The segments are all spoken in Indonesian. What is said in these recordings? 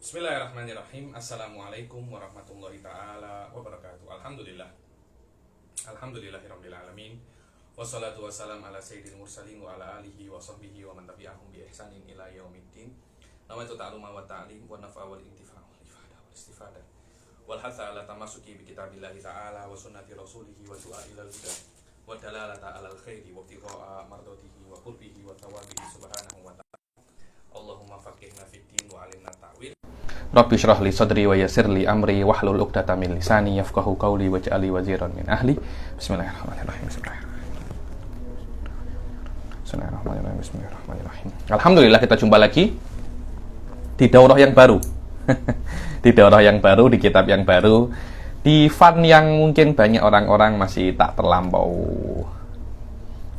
Bismillahirrahmanirrahim. Assalamualaikum warahmatullahi ta'ala wabarakatuh. Alhamdulillahirabbil alamin. Wassalatu wassalam ala sayyidil mursalin wa ala alihi wa sahbihi wa man tabi'ahum bi ihsanin ila yaumiddin. Nawaitu ta'aluma wa ta'lim wa naf'a wal intifa' wal ifada wal istifada wal hatha ala tamasuki bi kitabillahi ta'ala wa sunnati rasulihi wa du'a ilal huda wa dalalata alal khairi wa ibtigha'a mardatihi wa qurbihi wa thawabihi subhanahu wa ta'ala. Allahumma faqihna fid din wa alimna ta'wil. Rabbi shrah li sadri wa yassir li amri wahlul 'uqdatam min lisani yafqahu qawli waj'alni waziran min ahli. Bismillahirrahmanirrahim. Bismillahirrahmanirrahim. Alhamdulillah, kita jumpa lagi di daurah yang baru. Di daurah yang baru, di kitab yang baru, di fun yang mungkin banyak orang-orang masih tak terlampau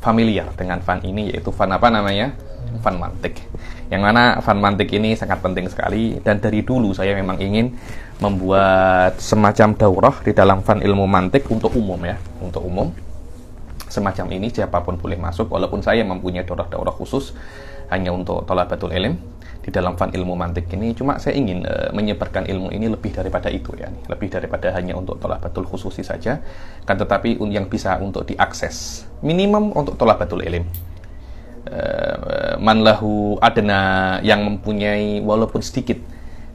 familiar dengan fun ini, yaitu fun apa namanya? Fun mantik. Yang mana fun mantik ini sangat penting sekali, dan dari dulu saya memang ingin membuat semacam daurah di dalam fun ilmu mantik untuk umum ya, untuk umum. Semacam ini siapapun boleh masuk, walaupun saya mempunyai daurah-daurah khusus hanya untuk thalabatul ilm di dalam fun ilmu mantik ini. Cuma saya ingin menyebarkan ilmu ini lebih daripada itu ya, lebih daripada hanya untuk thalabatul khususi saja, kan tetapi yang bisa untuk diakses minimum untuk thalabatul ilm. Man lahu adna, yang mempunyai walaupun sedikit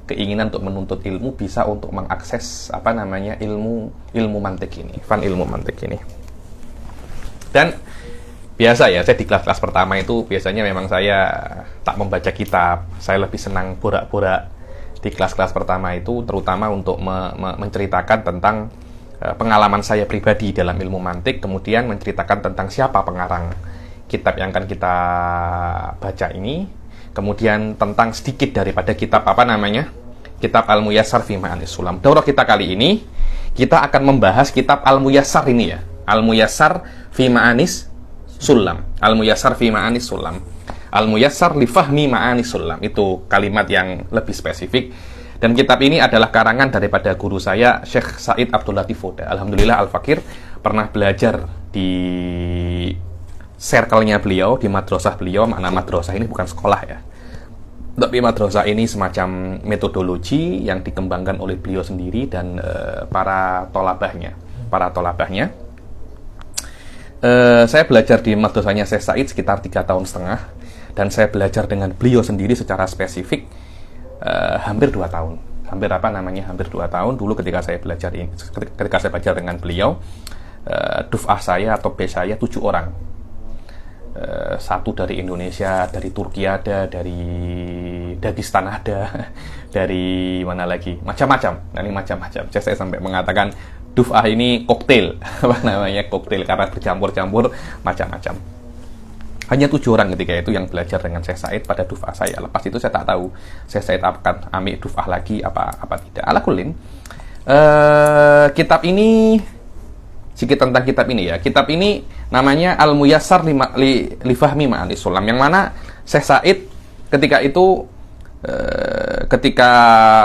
keinginan untuk menuntut ilmu, bisa untuk mengakses apa namanya ilmu mantik ini, fun ilmu mantik ini. Dan biasa ya, saya di kelas-kelas pertama itu biasanya memang saya tak membaca kitab, saya lebih senang borak-borak di kelas-kelas pertama itu, terutama untuk menceritakan tentang pengalaman saya pribadi dalam ilmu mantik, kemudian menceritakan tentang siapa pengarang kitab yang akan kita baca ini, kemudian tentang sedikit daripada kitab apa namanya, kitab Al-Muyassar fi Ma'anis Sulam. Daurah kita kali ini kita akan membahas kitab Al-Muyassar ini ya, Al-Muyassar fi Ma'anis Sulam, Al-Muyassar fi Ma'anis Sulam, Al-Muyassar li fahmi Ma'anis Sulam, itu kalimat yang lebih spesifik. Dan kitab ini adalah karangan daripada guru saya, Syekh Said Abdul Latif Oda. Alhamdulillah Al-Fakir pernah belajar di circle-nya beliau, di madrasah beliau. Makna madrasah ini bukan sekolah ya, tapi madrasah ini semacam metodologi yang dikembangkan oleh beliau sendiri dan para tolabahnya. Saya belajar di madrasahnya Syekh Said sekitar 3,5 tahun, dan saya belajar dengan beliau sendiri secara spesifik hampir 2 tahun. Hampir 2 tahun dulu ketika saya belajar dengan beliau. Duf'ah saya atau batch saya 7 orang. Satu dari Indonesia, dari Turki ada, dari Dagestan ada, dari mana lagi, macam-macam. Saya sampai mengatakan Duf'ah ini koktail, apa namanya, koktail, karena bercampur-campur macam-macam. Hanya 7 orang ketika itu yang belajar dengan Syekh Said pada Duf'ah saya. Lepas itu saya tak tahu Syekh Said akan ambil Duf'ah lagi apa tidak. Ala kulin, kitab ini, sedikit tentang kitab ini ya. Kitab ini namanya Al-Muyassar li fahmi Ma'anis Sulam, yang mana Syekh Said ketika itu ketika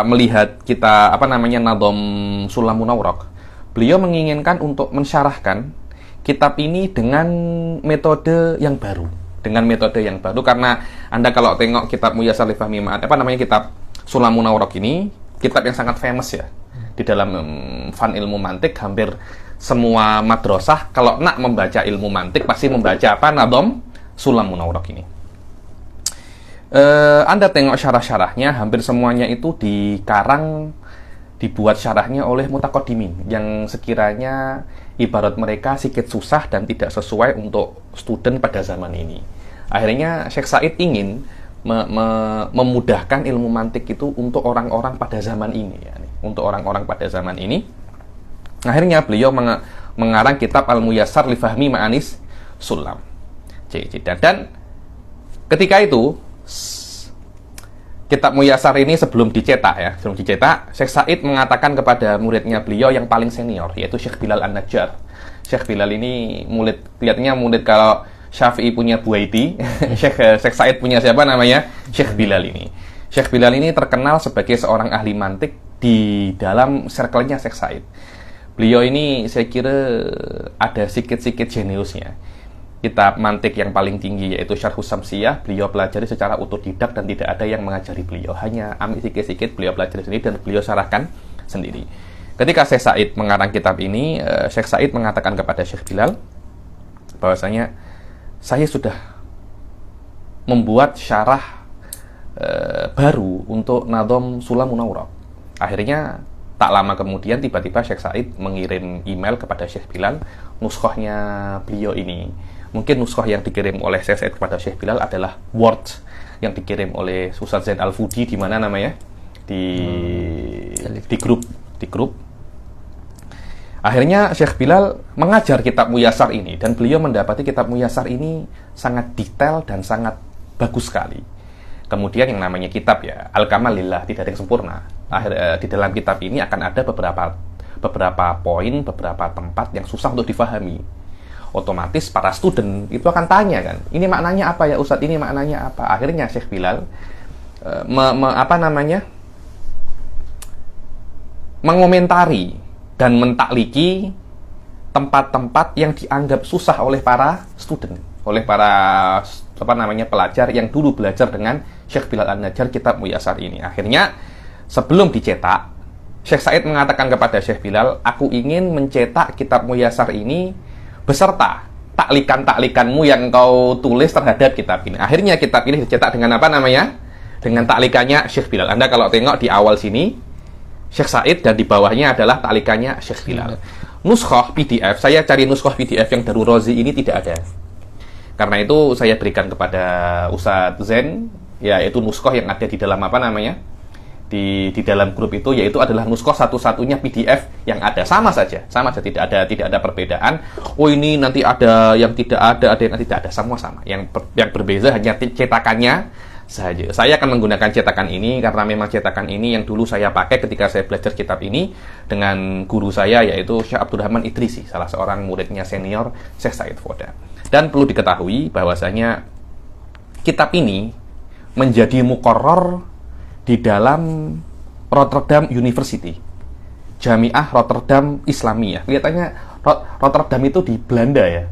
melihat kita apa namanya Nadhom Sulamun Awraq, beliau menginginkan untuk mensyarahkan kitab ini dengan metode yang baru, karena Anda kalau tengok kitab Muyassar li fahmi kitab Sulamun Awraq ini kitab yang sangat famous ya di dalam fun ilmu mantik. Hampir semua madrasah kalau nak membaca ilmu mantik pasti membaca apa, Nadhom Sulamun Awraq ini. Anda tengok syarah-syarahnya, hampir semuanya itu dibuat syarahnya oleh mutaqaddimin yang sekiranya ibarat mereka sedikit susah dan tidak sesuai untuk student pada zaman ini. Akhirnya Syekh Said ingin memudahkan ilmu mantik itu untuk orang-orang pada zaman ini ya, untuk orang-orang pada zaman ini. Akhirnya beliau mengarang kitab Al-Muyassar li fahmi Ma'anis Sulam. Dan ketika itu kitab Muyassar ini sebelum dicetak, Syekh Said mengatakan kepada muridnya beliau yang paling senior, yaitu Syekh Bilal An-Najjar. Syekh Bilal ini kelihatannya murid kalau Syafi'i punya Buaiti, Syekh Said punya siapa namanya? Syekh Bilal ini. Syekh Bilal ini terkenal sebagai seorang ahli mantik di dalam circle-nya Syekh Said. Beliau ini saya kira ada sedikit-sedikit jeniusnya. kitab mantik yang paling tinggi yaitu Syarhus Syamsiyah, beliau pelajari secara otodidak dan tidak ada yang mengajari beliau, hanya ambil sikit-sikit beliau pelajari sendiri dan beliau syarahkan sendiri. Ketika Syekh Said mengarang kitab ini, Syekh Said mengatakan kepada Syekh Bilal bahwasanya saya sudah membuat syarah baru untuk Nadhom Sulamun Awrad. Akhirnya tak lama kemudian tiba-tiba Syekh Said mengirim email kepada Syekh Bilal nuskhohnya beliau ini. Mungkin nuskhoh yang dikirim oleh Syekh Said kepada Syekh Bilal adalah Word yang dikirim oleh Ustaz Zain Al-Fudi di mana namanya? Di grup. Akhirnya Syekh Bilal mengajar kitab Muyassar ini dan beliau mendapati kitab Muyassar ini sangat detail dan sangat bagus sekali. Kemudian yang namanya kitab ya, Al-Kamal Lillah, tidak ada yang sempurna. Di dalam kitab ini akan ada beberapa poin, beberapa tempat yang susah untuk difahami. Otomatis para student itu akan tanya kan, ini maknanya apa ya Ustadz, ini maknanya apa? Akhirnya Syekh Bilal mengomentari dan mentakliki tempat-tempat yang dianggap susah oleh para student, oleh para pelajar yang dulu belajar dengan Syekh Bilal An-Najjar kitab Muyassar ini. Akhirnya sebelum dicetak, Syekh Said mengatakan kepada Syekh Bilal, aku ingin mencetak kitab Muyassar ini beserta taklikan-taklikanmu yang kau tulis terhadap kitab ini. Akhirnya kitab ini dicetak dengan apa namanya? Dengan taklikannya Syekh Bilal. Anda kalau tengok di awal sini Syekh Said dan di bawahnya adalah taklikannya Syekh Bilal. Nuskhoh PDF, saya cari nuskhoh PDF yang Darul Razi ini tidak ada. Karena itu saya berikan kepada Ustadz Zain, yaitu nuskhoh yang ada di dalam apa namanya? Di dalam grup itu, yaitu adalah nuskhoh satu-satunya PDF yang ada, sama saja tidak ada perbedaan. Oh ini nanti ada yang tidak ada yang tidak ada, semua sama. Yang berbeza hanya cetakannya saja. Saya akan menggunakan cetakan ini karena memang cetakan ini yang dulu saya pakai ketika saya belajar kitab ini dengan guru saya yaitu Syekh Abdurrahman Idrisi, salah seorang muridnya senior Syekh Said Foda. Dan perlu diketahui bahwasanya kitab ini menjadi muqarrar di dalam Rotterdam University, Jamiah Rotterdam Islamiyah. Kelihatannya Rotterdam itu di Belanda ya,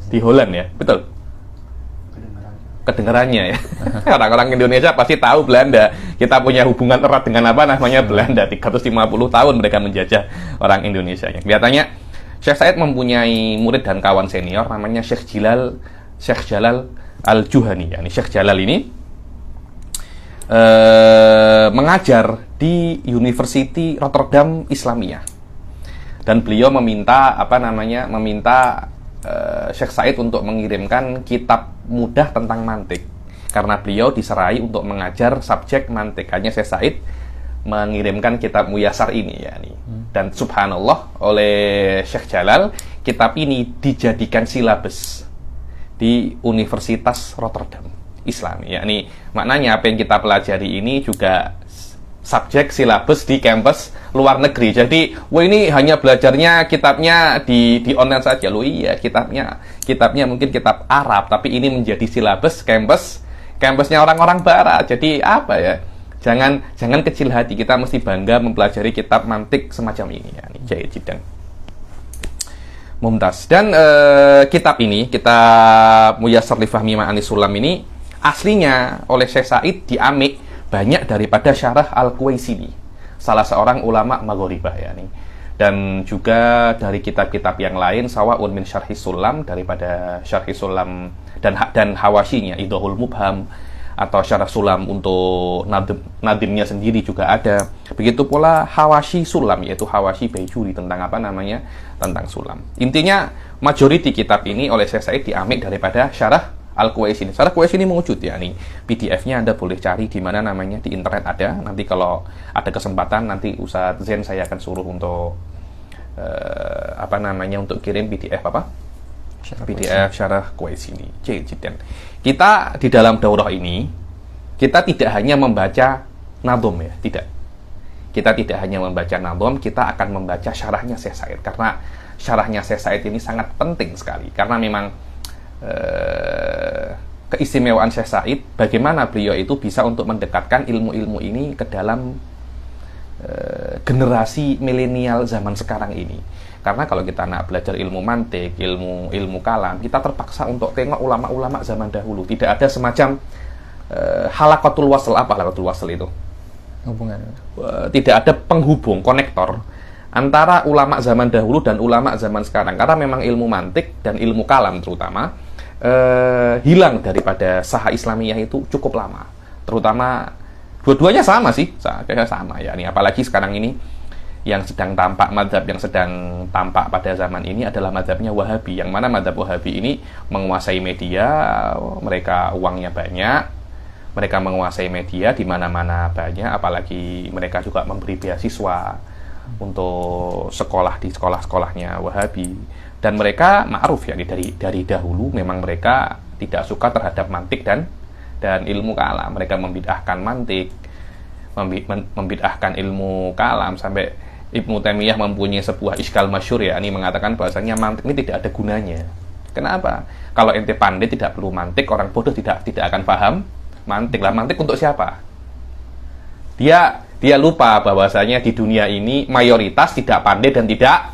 di Holland ya, betul? Kedengarannya ya. Orang-orang Indonesia pasti tahu Belanda. Kita punya hubungan erat dengan apa namanya Belanda. 350 tahun mereka menjajah orang Indonesia. Kelihatannya Syekh Said mempunyai murid dan kawan senior namanya Syekh Jalal Al-Juhani. Yani Syekh Jalal ini mengajar di University Rotterdam Islamiyah. Dan beliau meminta Syekh Said untuk mengirimkan kitab mudah tentang mantik karena beliau diserai untuk mengajar subjek mantik. Hanya Syekh Said mengirimkan kitab Muyassar ini dan subhanallah oleh Syekh Jalal kitab ini dijadikan silabus di Universitas Rotterdam Islami. Yakni maknanya apa yang kita pelajari ini juga subjek silabus di kampus luar negeri. Jadi, ini hanya belajarnya kitabnya di online saja. Iya, kitabnya mungkin kitab Arab, tapi ini menjadi silabus kampusnya orang-orang barat. Jadi apa ya? Jangan kecil hati, kita mesti bangga mempelajari kitab mantik semacam ini ya. Jahit Jidang. Mumtaz. Dan kitab Muyassar li Fahmi Ma'ani Sulam ini aslinya oleh Syekh Said diamik banyak daripada Syarah Al-Quwaisini, salah seorang ulama Maghribah yani. Dan juga dari kitab-kitab yang lain, Sawa'un min Syarhis Sulam, daripada Syarhis Sulam dan hawasyinya Idhahul Mubham, atau Syarah Sulam untuk nadimnya sendiri juga ada. Begitu pula Hawasyi Sulam, yaitu Hawasyi Baijuri tentang tentang Sulam. Intinya majority kitab ini oleh Syekh Said diambil daripada Syarah Al-Quwaisini. Syarah Quwaisini mewujud ya nih. PDF-nya Anda boleh cari di mana namanya, di internet ada. Nanti kalau ada kesempatan nanti Ustadz Zain saya akan suruh untuk untuk kirim PDF PDF Syarah Quwaisini. Kita di dalam daurah ini kita tidak hanya membaca nadhom ya, tidak. Kita tidak hanya membaca nadhom, kita akan membaca syarahnya Syekh Said karena syarahnya Syekh Said ini sangat penting sekali karena memang keistimewaan Syekh Said bagaimana beliau itu bisa untuk mendekatkan ilmu-ilmu ini ke dalam generasi milenial zaman sekarang ini. Karena kalau kita nak belajar ilmu mantik, ilmu kalam, kita terpaksa untuk tengok ulama-ulama zaman dahulu. Tidak ada semacam halaqatul wasl. Apa halaqatul wasl itu? Hubungan. Tidak ada penghubung, konektor antara ulama zaman dahulu dan ulama zaman sekarang. Karena memang ilmu mantik dan ilmu kalam terutama hilang daripada saha Islamiyah itu cukup lama. Terutama dua-duanya sama sih, sama ya. Ini apalagi sekarang ini yang sedang tampak, mazhab yang sedang tampak pada zaman ini adalah mazhabnya Wahabi, yang mana mazhab Wahabi ini menguasai media, mereka uangnya banyak, mereka menguasai media di mana-mana banyak, apalagi mereka juga memberi beasiswa untuk sekolah di sekolah-sekolahnya Wahabi. Dan mereka ma'ruf ya, dari dahulu memang mereka tidak suka terhadap mantik dan ilmu kalam. Mereka membid'ahkan mantik, membid'ahkan ilmu kalam, sampai Ibnu Taimiyah mempunyai sebuah iskal masyhur ya, ini mengatakan bahwasanya mantik ini tidak ada gunanya. Kenapa? Kalau ente pandai tidak perlu mantik, orang bodoh tidak akan paham mantik. Lah mantik untuk siapa? Dia lupa bahwasanya di dunia ini mayoritas tidak pandai dan tidak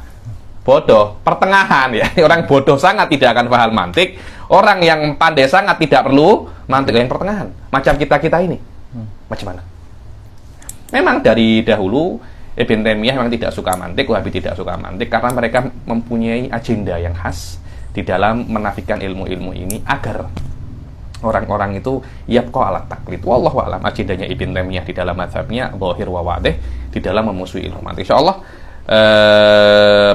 bodoh, pertengahan ya. Orang bodoh sangat tidak akan paham mantik, orang yang pandai sangat tidak perlu mantik, yang pertengahan. Macam kita ini. Macam mana? Memang dari dahulu Ibn Taimiyah memang tidak suka mantik, Wahabi tidak suka mantik, karena mereka mempunyai agenda yang khas di dalam menafikan ilmu-ilmu ini agar orang-orang itu yabqa ala taklid. Wallahu a'lam. Agendanya Ibn Taimiyah di dalam mazhabnya zahir wa wadih di dalam memusuhi ilmu mantik. Insyaallah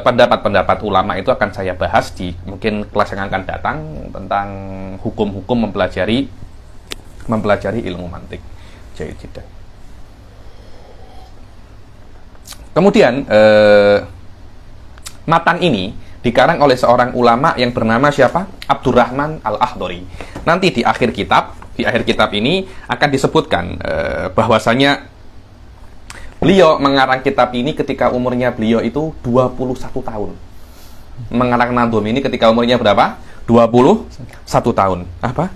pendapat-pendapat ulama itu akan saya bahas di mungkin kelas yang akan datang tentang hukum-hukum mempelajari ilmu mantik. Jadi kemudian matan ini dikarang oleh seorang ulama yang bernama siapa? Abdurrahman Al-Akhdari. Nanti di akhir kitab ini akan disebutkan bahwasanya beliau mengarang kitab ini ketika umurnya beliau itu 21 tahun. Mengarang Nadhum ini ketika umurnya berapa? 21 tahun. Apa?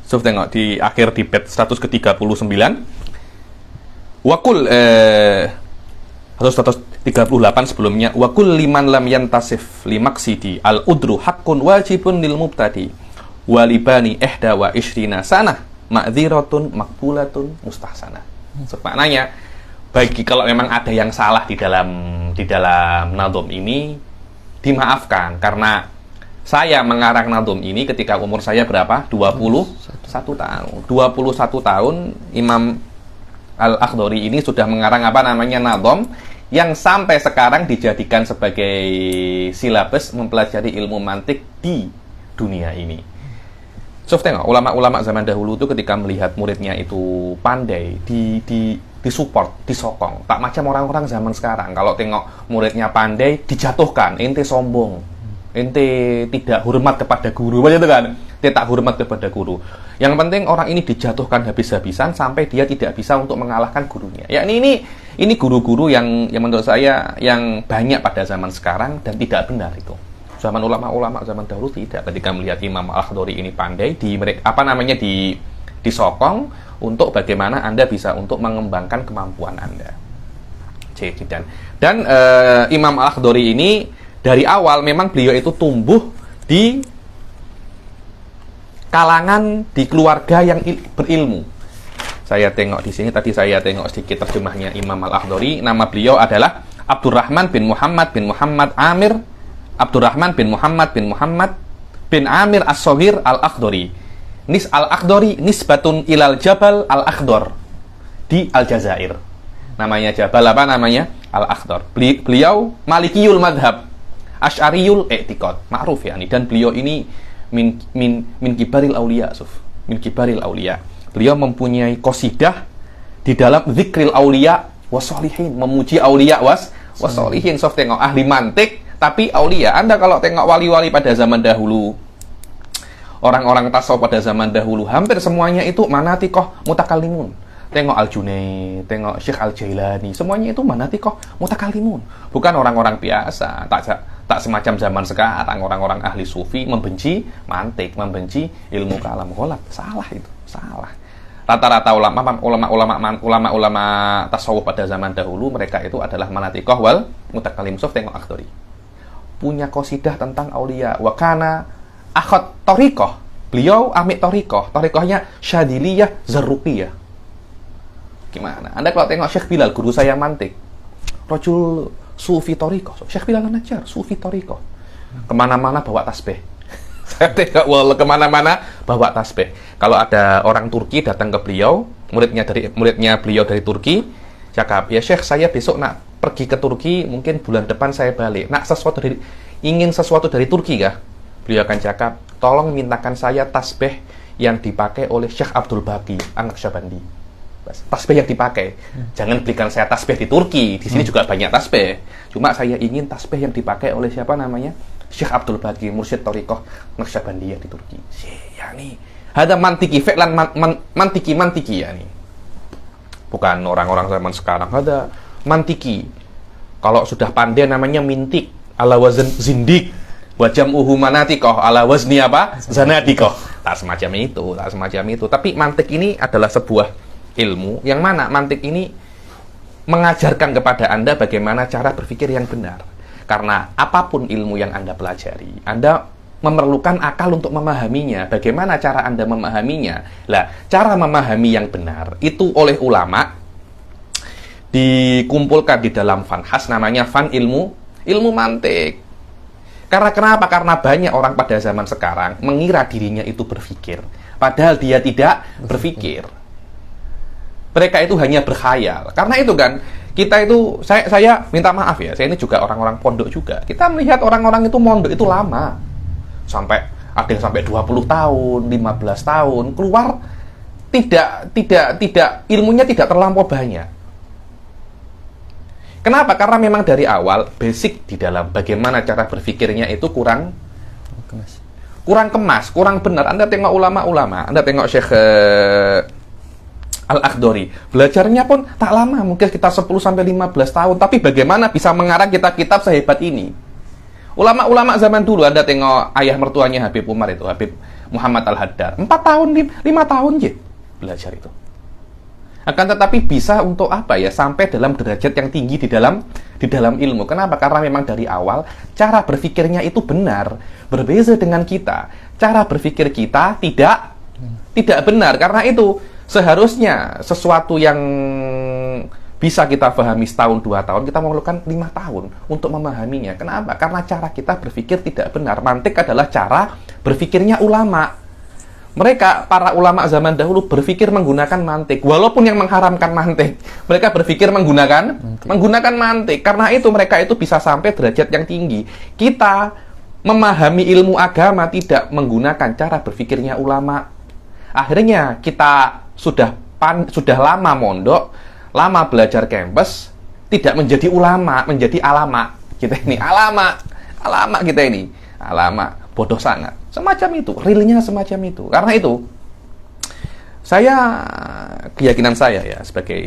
So, tengok di akhir di bait 139. Wakul 138 sebelumnya, wakul liman lam yantasif limaksidi al-udru haqqun wajibun lil mubtadi walibani ihda wa ishrina sanah ma'dziratun makbulatun mustahsanah. So, maknanya bagi kalau memang ada yang salah di dalam Nadhum ini dimaafkan, karena saya mengarang Nadhum ini ketika umur saya berapa? 21 tahun. 21 tahun Imam Al-Akhdari ini sudah mengarang apa namanya Nadhum yang sampai sekarang dijadikan sebagai silabus mempelajari ilmu mantik di dunia ini. So, tengok ulama-ulama zaman dahulu itu ketika melihat muridnya itu pandai, disupport, disokong. Tak macam orang-orang zaman sekarang. Kalau tengok muridnya pandai, dijatuhkan, ente sombong, ente tidak hormat kepada guru, macam itu kan? Dia tak hormat kepada guru. Yang penting orang ini dijatuhkan habis-habisan sampai dia tidak bisa untuk mengalahkan gurunya. Ya ini guru-guru yang menurut saya yang banyak pada zaman sekarang dan tidak benar itu. Zaman ulama-ulama zaman dahulu tidak. Ketika melihat Imam Al-Akhdari ini pandai, disokong untuk bagaimana Anda bisa untuk mengembangkan kemampuan Anda. Dan Imam Al-Akhdari ini dari awal memang beliau itu tumbuh di kalangan, di keluarga yang berilmu. Saya tengok di sini, tadi saya tengok sedikit terjemahnya Imam Al-Akhdari. Nama beliau adalah Abdurrahman bin Muhammad Amir Abdurrahman bin Muhammad bin Amir As-Sohir Al-Akhdari. Al-Akhdari nisbatun ilal Jabal Al-Akhdar di Aljazair. Namanya Jabal apa namanya? Al-Akhdar. Beliau Malikiyul Madhab, Asy'ariyul I'tiqad, ma'ruf ya ini. Dan beliau ini min kibaril auliya, min kibaril auliya. Beliau mempunyai qasidah di dalam zikril auliya wassolihin, memuji auliya wassolihin. So, tengok ahli mantik tapi aulia. Anda kalau tengok wali-wali pada zaman dahulu, orang-orang tasawuf pada zaman dahulu, hampir semuanya itu manatikoh mutakallimun. Tengok Al-Junaid, tengok Syekh Al-Jailani, semuanya itu manatikoh mutakallimun. Bukan orang-orang biasa. Tak semacam zaman sekarang, orang-orang ahli sufi membenci mantik, membenci ilmu kalam. Ghalat, salah itu. Salah. Rata-rata ulama tasawuf pada zaman dahulu mereka itu adalah manatikoh wal mutakallim. Tengok Akhdari. Punya qasidah tentang aulia. Wa kana akhad thariqah. Beliau ambil thariqah. Thariqahnya Syadiliyah Zarruqiyah. Gimana? Anda kalau tengok Syekh Bilal, guru saya mantik, rajul sufi thariqah. Syekh Bilal An-Najjar, sufi thariqah. Kemana-mana bawa tasbih. Saya tengok kemana-mana bawa tasbih. Kalau ada orang Turki datang ke beliau, muridnya beliau dari Turki, cakap, ya Syekh, saya besok nak pergi ke Turki, mungkin bulan depan saya balik. Nak ingin sesuatu dari Turki kah? Beliau akan cakap, tolong mintakan saya tasbih yang dipakai oleh Syekh Abdul Baqi An-Naqsyabandi. Tasbih yang dipakai. Jangan belikan saya tasbih di Turki. Di sini juga banyak tasbih. Cuma saya ingin tasbih yang dipakai oleh siapa namanya? Syekh Abdul Baqi, mursyid thariqah Naqsyabandiyah di Turki. Yani, ada mantiki, fi'lan mantiki yani. Bukan orang-orang zaman sekarang. Ada mantiki. Kalau sudah pandai namanya mintik, ala wazn zindik. Wa jam'uhu manatikoh, ala wazni apa? Zanadikoh. Tak semacam itu. Tapi mantik ini adalah sebuah ilmu yang mana mantik ini mengajarkan kepada Anda bagaimana cara berpikir yang benar. Karena apapun ilmu yang Anda pelajari, Anda memerlukan akal untuk memahaminya. Bagaimana cara Anda memahaminya? Lah, cara memahami yang benar itu oleh ulama dikumpulkan di dalam fan khas namanya fan ilmu mantik. Karena kenapa? Karena banyak orang pada zaman sekarang mengira dirinya itu berpikir, padahal dia tidak berpikir. Mereka itu hanya berkhayal. Karena itu kan, kita itu, saya minta maaf ya, saya ini juga orang-orang pondok juga. Kita melihat orang-orang itu mondok itu lama. Ada yang sampai 20 tahun, 15 tahun, keluar tidak ilmunya tidak terlampau banyak. Kenapa? Karena memang dari awal basic di dalam bagaimana cara berpikirnya itu kurang kemas, kurang benar. Anda tengok ulama-ulama, Anda tengok Syekh Al-Akhdari, belajarnya pun tak lama, mungkin sekitar 10-15 tahun, tapi bagaimana bisa mengarang kitab-kitab sehebat ini? Ulama-ulama zaman dulu, Anda tengok ayah mertuanya Habib Umar itu, Habib Muhammad Al-Haddad, 4 tahun, 5 tahun je belajar itu. Akan tetapi bisa untuk apa ya, sampai dalam derajat yang tinggi di dalam ilmu. Kenapa? Karena memang dari awal cara berpikirnya itu benar. Berbeza dengan kita, cara berpikir kita tidak benar. Karena itu seharusnya sesuatu yang bisa kita pahami setahun, 2 tahun, kita memerlukan 5 tahun untuk memahaminya. Kenapa? Karena cara kita berpikir tidak benar. Mantik adalah cara berpikirnya ulama. Mereka, para ulama zaman dahulu berpikir menggunakan mantik. Walaupun yang mengharamkan mantik, mereka berpikir menggunakan mantik. Karena itu mereka itu bisa sampai derajat yang tinggi. Kita memahami ilmu agama tidak menggunakan cara berpikirnya ulama. Akhirnya kita sudah lama mondok, lama belajar kampus, tidak menjadi ulama, menjadi alama. Kita ini alama kita ini. Alama, bodoh sangat. Semacam itu, realnya semacam itu. Karena itu, keyakinan saya ya, sebagai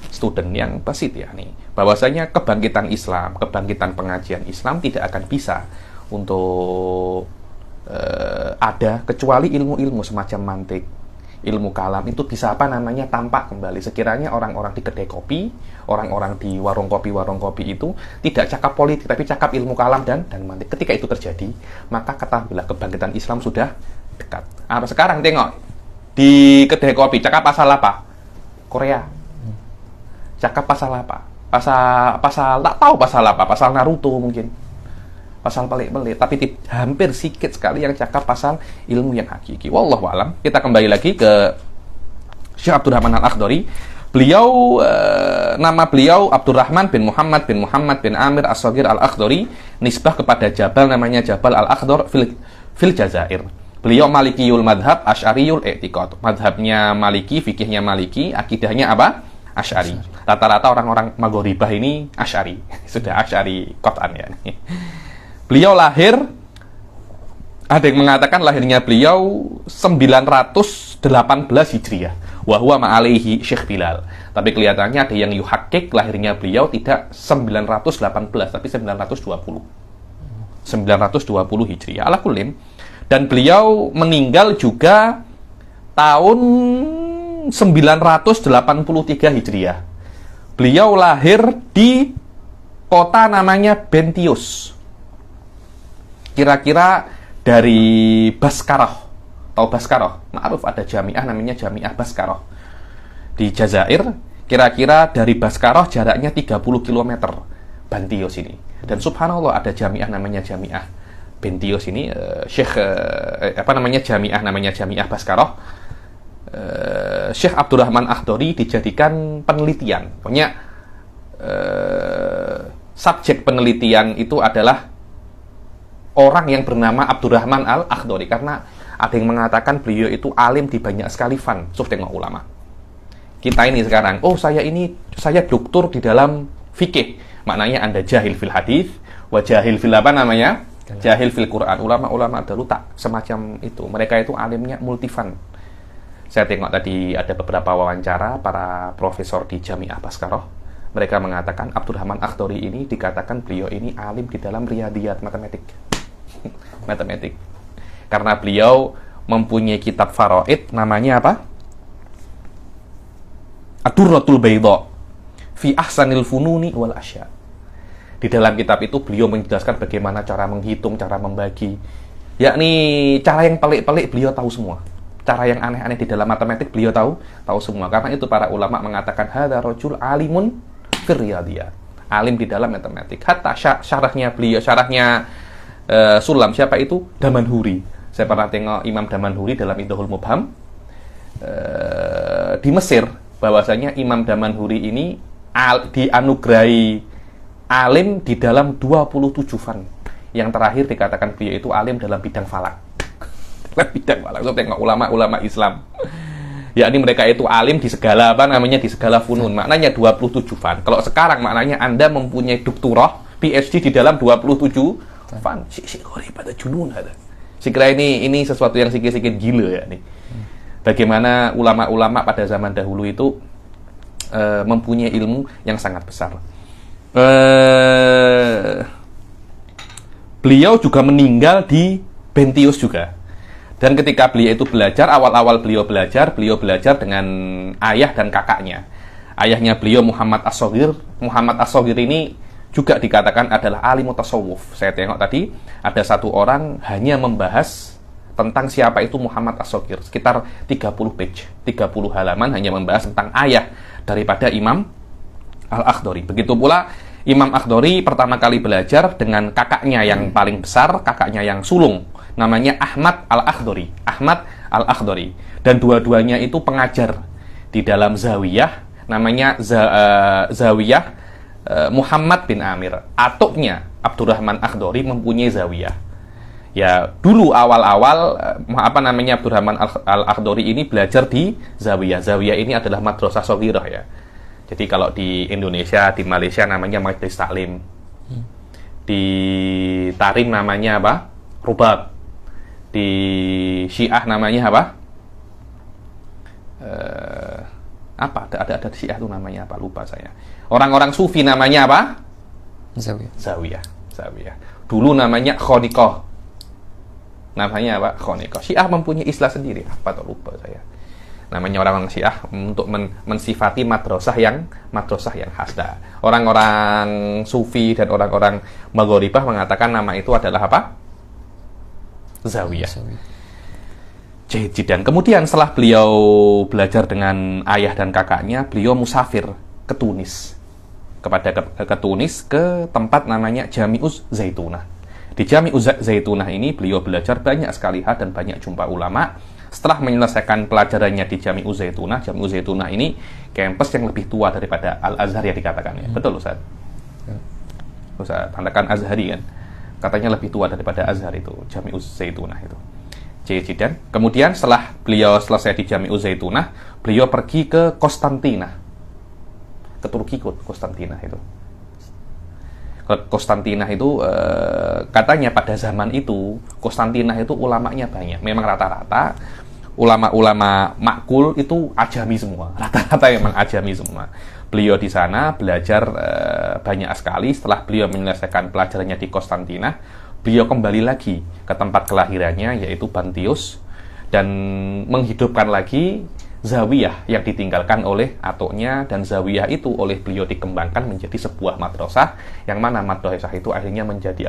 student yang basit ya nih, bahwasanya kebangkitan Islam, kebangkitan pengajian Islam tidak akan bisa untuk ada kecuali ilmu-ilmu semacam mantik, ilmu kalam itu bisa tampak kembali. Sekiranya orang-orang di kedai kopi, orang-orang di warung kopi itu tidak cakap politik tapi cakap ilmu kalam dan mantik. Ketika itu terjadi, maka ketahuilah kebangkitan Islam sudah dekat. Sekarang tengok di kedai kopi cakap pasal apa? Korea. Cakap pasal apa? Pasal tak tahu pasal apa, pasal Naruto mungkin. Pasal pelik-pelik, tapi hampir sedikit sekali yang cakap pasal ilmu yang hakiki. Wallahu alam. Kita kembali lagi ke Syekh Abdurrahman Al-Akhdari. Beliau, nama beliau Abdurrahman bin Muhammad bin Amir As-Saghir Al-Akhdari, nisbah kepada jabal namanya Jabal Al-Akhdar fil Jazair. Beliau Malikiyul madhab, Asy'ariyul i'tiqad. Madhabnya Maliki, fikihnya Maliki, akidahnya apa? Asy'ari. Rata-rata orang-orang Maghribah ini Asy'ari. Sudah Asy'ari qat'an ya. Beliau lahir, ada yang mengatakan lahirnya beliau 918 Hijriah. Wa huwa ma'alaihi Syekh Bilal. Tapi kelihatannya ada yang yuhakik lahirnya beliau tidak 918, tapi 920. 920 Hijriah. Ala kulim. Dan beliau meninggal juga tahun 983 Hijriah. Beliau lahir di kota namanya Bentius. Kira-kira dari Baskaroh. Tahu Baskaroh? Ma'ruf ada jamiah namanya Jamiah Baskaroh. Di Jazair, kira-kira dari Baskaroh jaraknya 30 km. Bentius ini. Dan subhanallah ada jamiah namanya Jamiah Bentius ini, jamiah namanya Jamiah Baskaroh. Syekh Abdurrahman Akhdari dijadikan penelitian. Pokoknya subjek penelitian itu adalah orang yang bernama Abdurrahman Al-Akhdari, karena ada yang mengatakan beliau itu alim di banyak sekali fan. Tengok ulama. Kita ini sekarang, saya doktor di dalam fikih. Maknanya Anda jahil fil hadis, wa jahil fil apa namanya? Jahil fil Quran. Ulama-ulama dahulu tak semacam itu. Mereka itu alimnya multifan. Saya tengok tadi ada beberapa wawancara para profesor di Jamiah Baskaroh. Mereka mengatakan Abdurrahman Akhdari ini dikatakan beliau ini alim di dalam riyadiyat, matematik. Matematik. Karena beliau mempunyai kitab faraid namanya apa? Ad-Durratul Baydha fi ahsanil fununi wal asya. Di dalam kitab itu beliau menjelaskan bagaimana cara menghitung, cara membagi. Yakni cara yang pelik-pelik beliau tahu semua. Cara yang aneh-aneh di dalam matematik beliau tahu semua. Karena itu para ulama mengatakan hadza rajul alimun fir riyadiyat. Alim di dalam matematik. Hatta syarahnya beliau, Sulam siapa itu? Damanhuri. Saya pernah tengok Imam Damanhuri dalam Idhul Mubham di Mesir, bahwasanya Imam Damanhuri ini dianugerahi alim di dalam 27 fan. Yang terakhir dikatakan beliau itu alim dalam bidang falak. Dalam bidang falak. So, tengok ulama-ulama Islam. Yakni mereka itu alim di segala di segala funun. Maknanya 27 fan. Kalau sekarang maknanya Anda mempunyai doktorah PhD di dalam 27 fan. Pada junun ada. Saya ini sesuatu yang sikit-sikit gila ya nih. Bagaimana ulama-ulama pada zaman dahulu itu mempunyai ilmu yang sangat besar. Beliau juga meninggal di Bentius juga. Dan ketika beliau itu belajar, awal-awal beliau belajar dengan ayah dan kakaknya. Ayahnya beliau Muhammad As-Shaghir. Muhammad As-Shaghir ini juga dikatakan adalah alim tasawuf. Saya tengok tadi ada satu orang hanya membahas tentang siapa itu Muhammad As-Shaghir. Sekitar 30 page, 30 halaman hanya membahas tentang ayah daripada Imam Al-Akhdari. Begitu pula Imam Akhdari pertama kali belajar dengan kakaknya yang paling besar, kakaknya yang sulung, namanya Ahmad Al-Akhdari. Ahmad Al-Akhdari. Dan dua-duanya itu pengajar di dalam zawiyah, namanya zawiyah Muhammad bin Amir. Atuknya Abdurrahman Akhdari mempunyai zawiyah. Ya, dulu awal-awal Abdurrahman Al-Akhdari ini belajar di zawiyah. Zawiyah ini adalah madrasah shaghirah ya. Jadi kalau di Indonesia, di Malaysia namanya Majelis Taklim. Di Tarim namanya apa? Rubab. Di Syiah namanya apa? Ada Syiah itu namanya apa? Lupa saya. Orang-orang Sufi namanya apa? Zawiyah. Dulu namanya Khoniqah. Namanya apa? Khoniqah. Syiah mempunyai istilah sendiri. Apa tuh lupa saya. Namanya orang-orang Syiah untuk mensifati madrasah yang khas. Orang-orang Sufi dan orang-orang Maghribah mengatakan nama itu adalah apa? Zawiyah. Dan kemudian setelah beliau belajar dengan ayah dan kakaknya, beliau musafir ke Tunis. Ke Tunis, ke tempat namanya Jami'uz Zaitunah. Di Jami'uz Zaitunah ini beliau belajar banyak sekali dan banyak jumpa ulama. Setelah menyelesaikan pelajarannya di Jami'uz Zaitunah ini kampus yang lebih tua daripada Al-Azhar ya dikatakan ya. Betul Ustaz? Ustaz, tandakan Azhari kan. Katanya lebih tua daripada Azhar itu, Jami'uz Zaitunah itu. Dan kemudian setelah beliau selesai di Jami'uz Zaitunah, beliau pergi ke Konstantina. Ke Turki, Konstantina itu. Konstantina itu katanya pada zaman itu Konstantina itu ulamanya banyak. Memang rata-rata ulama-ulama makul itu ajami semua. Rata-rata memang ajami semua. Beliau di sana belajar banyak sekali. Setelah beliau menyelesaikan pelajarannya di Konstantina, beliau kembali lagi ke tempat kelahirannya yaitu Bentius. dan menghidupkan lagi zawiyah yang ditinggalkan oleh atuknya, dan zawiyah itu oleh beliau dikembangkan menjadi sebuah madrasah, yang mana madrasah itu akhirnya menjadi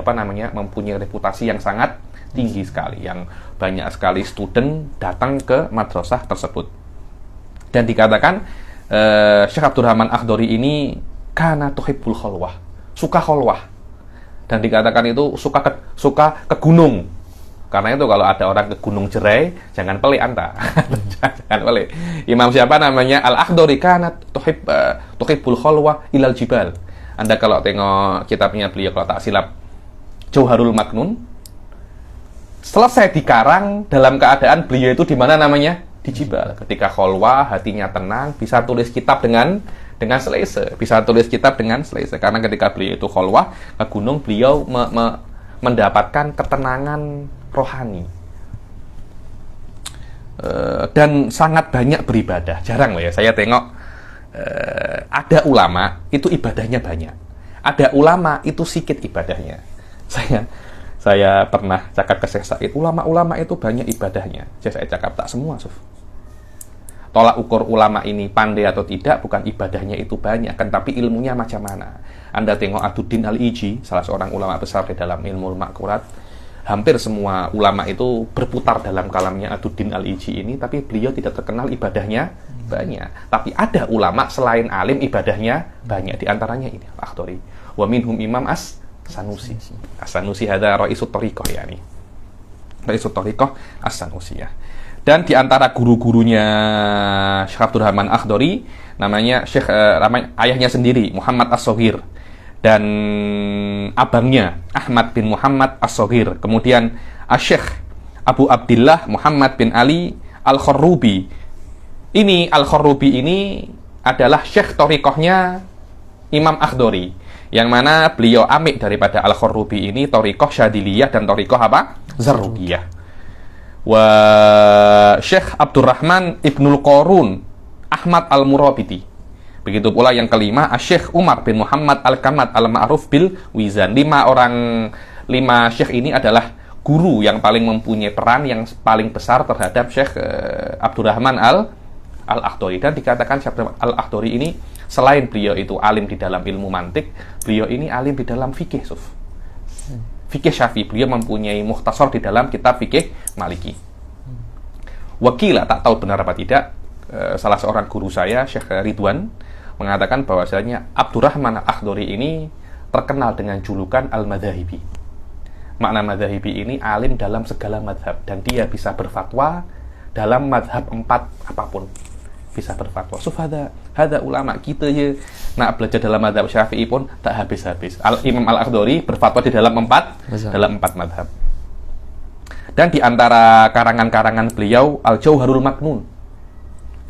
mempunyai reputasi yang sangat tinggi sekali, yang banyak sekali student datang ke madrasah tersebut. Dan dikatakan Syekh Abdurrahman Akhdari ini kana tuhibbul khalwah, suka khalwah, dan dikatakan itu suka ke gunung. Karena itu kalau ada orang ke Gunung Jerai, jangan pelik Anda. Jangan pelik. Imam siapa namanya? Al-Akhdari kana tuhibbul khalwa ilal jibal. Anda kalau tengok kitabnya beliau, kalau tak silap, Jauharul Maknun, selesai dikarang dalam keadaan beliau itu di mana namanya? Di jibal. Ketika khalwa, hatinya tenang, bisa tulis kitab dengan selesa. Bisa tulis kitab dengan selesa. Karena ketika beliau itu khalwa ke gunung, beliau mendapatkan ketenangan rohani, dan sangat banyak beribadah. Jarang loh ya saya tengok ada ulama itu ibadahnya banyak, ada ulama itu sedikit ibadahnya. Saya pernah cakap ke Syekh Said, ulama-ulama itu banyak ibadahnya. Saya cakap tak semua, Suf. Tolak ukur ulama ini pandai atau tidak bukan ibadahnya itu banyak, kan, tapi ilmunya macam mana. Anda tengok Aduddin Al-Iji, salah seorang ulama besar di dalam ilmu makurat. Hampir semua ulama itu berputar dalam kalamnya Aduddin Al-Iji ini, tapi beliau tidak terkenal ibadahnya banyak. Tapi ada ulama selain alim ibadahnya banyak, di antaranya ini Al-Akhdari. Wa minhum Imam As-Sanusi. As-Sanusi hada raisut thariqah, yani. Raisut thariqah As-Sanusi, ya. Dan di antara guru-gurunya Syekh Abdurrahman Akhdari namanya Syekh ayahnya sendiri Muhammad As-Soghir, dan abangnya Ahmad bin Muhammad As-Soghir. Kemudian Syekh Abu Abdillah Muhammad bin Ali Al-Kharrubi. Ini Al-Kharrubi ini adalah Syekh thariqahnya Imam Akhdari, yang mana beliau amik daripada Al-Kharrubi ini thariqah Syadiliyah dan thariqah apa? Zarruqiyah. Wa Syekh Abdurrahman Ibnul Qorun Ahmad Al-Murabiti. Begitu pula yang kelima, Syekh Umar bin Muhammad Al-Kamat Al-Ma'ruf bil Wizan. 5 syekh ini adalah guru yang paling mempunyai peran yang paling besar terhadap Syekh Abdurrahman Al-Akhdari. Dan dikatakan Syekh Al-Akhdari ini selain beliau itu alim di dalam ilmu mantik, beliau ini alim di dalam fikih, Suf. Fikih Syafi'i, beliau mempunyai mukhtasar di dalam kitab fikih Maliki. Wakila, tak tahu benar apa tidak, salah seorang guru saya, Syekh Ridwan, mengatakan bahwasanya Abdurrahman Al-Akhdari ini terkenal dengan julukan Al-Madhahibi. Makna Madhahibi ini alim dalam segala madhab, dan dia bisa berfatwa dalam madhab 4 apapun. Bisa berfatwa. Hada ulama kita ya, nak belajar dalam madhab Syafi'i pun tak habis-habis. Imam Al-Akhdari berfatwa di dalam 4 madhab. Dan di antara karangan-karangan beliau Al-Jauharul Maknun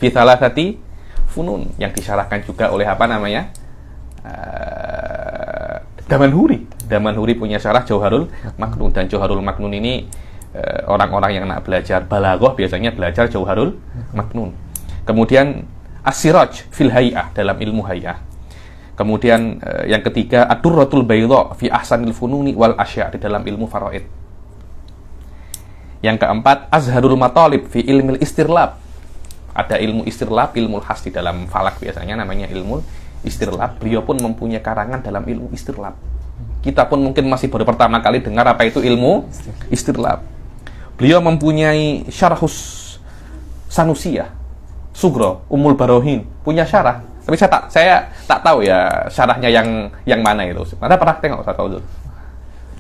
fi thalathati funun, yang disyarahkan juga oleh Damanhuri punya syarah Jauharul Maknun. Dan Jauharul Maknun ini orang-orang yang nak belajar balaghah biasanya belajar Jauharul Maknun. Kemudian As-Siraj fil Hay'ah, dalam ilmu Hay'ah. Kemudian yang ketiga Ad-Durratul Baydha fi Ahsanil Fununi wal Asya', di dalam ilmu faraid. Yang keempat Azharul Matalib fi Ilmil Istirlab. Ada ilmu istirlab, ilmu khas di dalam falak biasanya namanya ilmu istirlab. Beliau pun mempunyai karangan dalam ilmu istirlab. Kita pun mungkin masih baru pertama kali dengar apa itu ilmu istirlab. Beliau mempunyai Syarhus Sanusiyah Sugro Ummul Barohin, punya syarah. Tapi saya tak tahu ya syarahnya yang mana itu. Anda pernah tengok Ustaz Fauzul?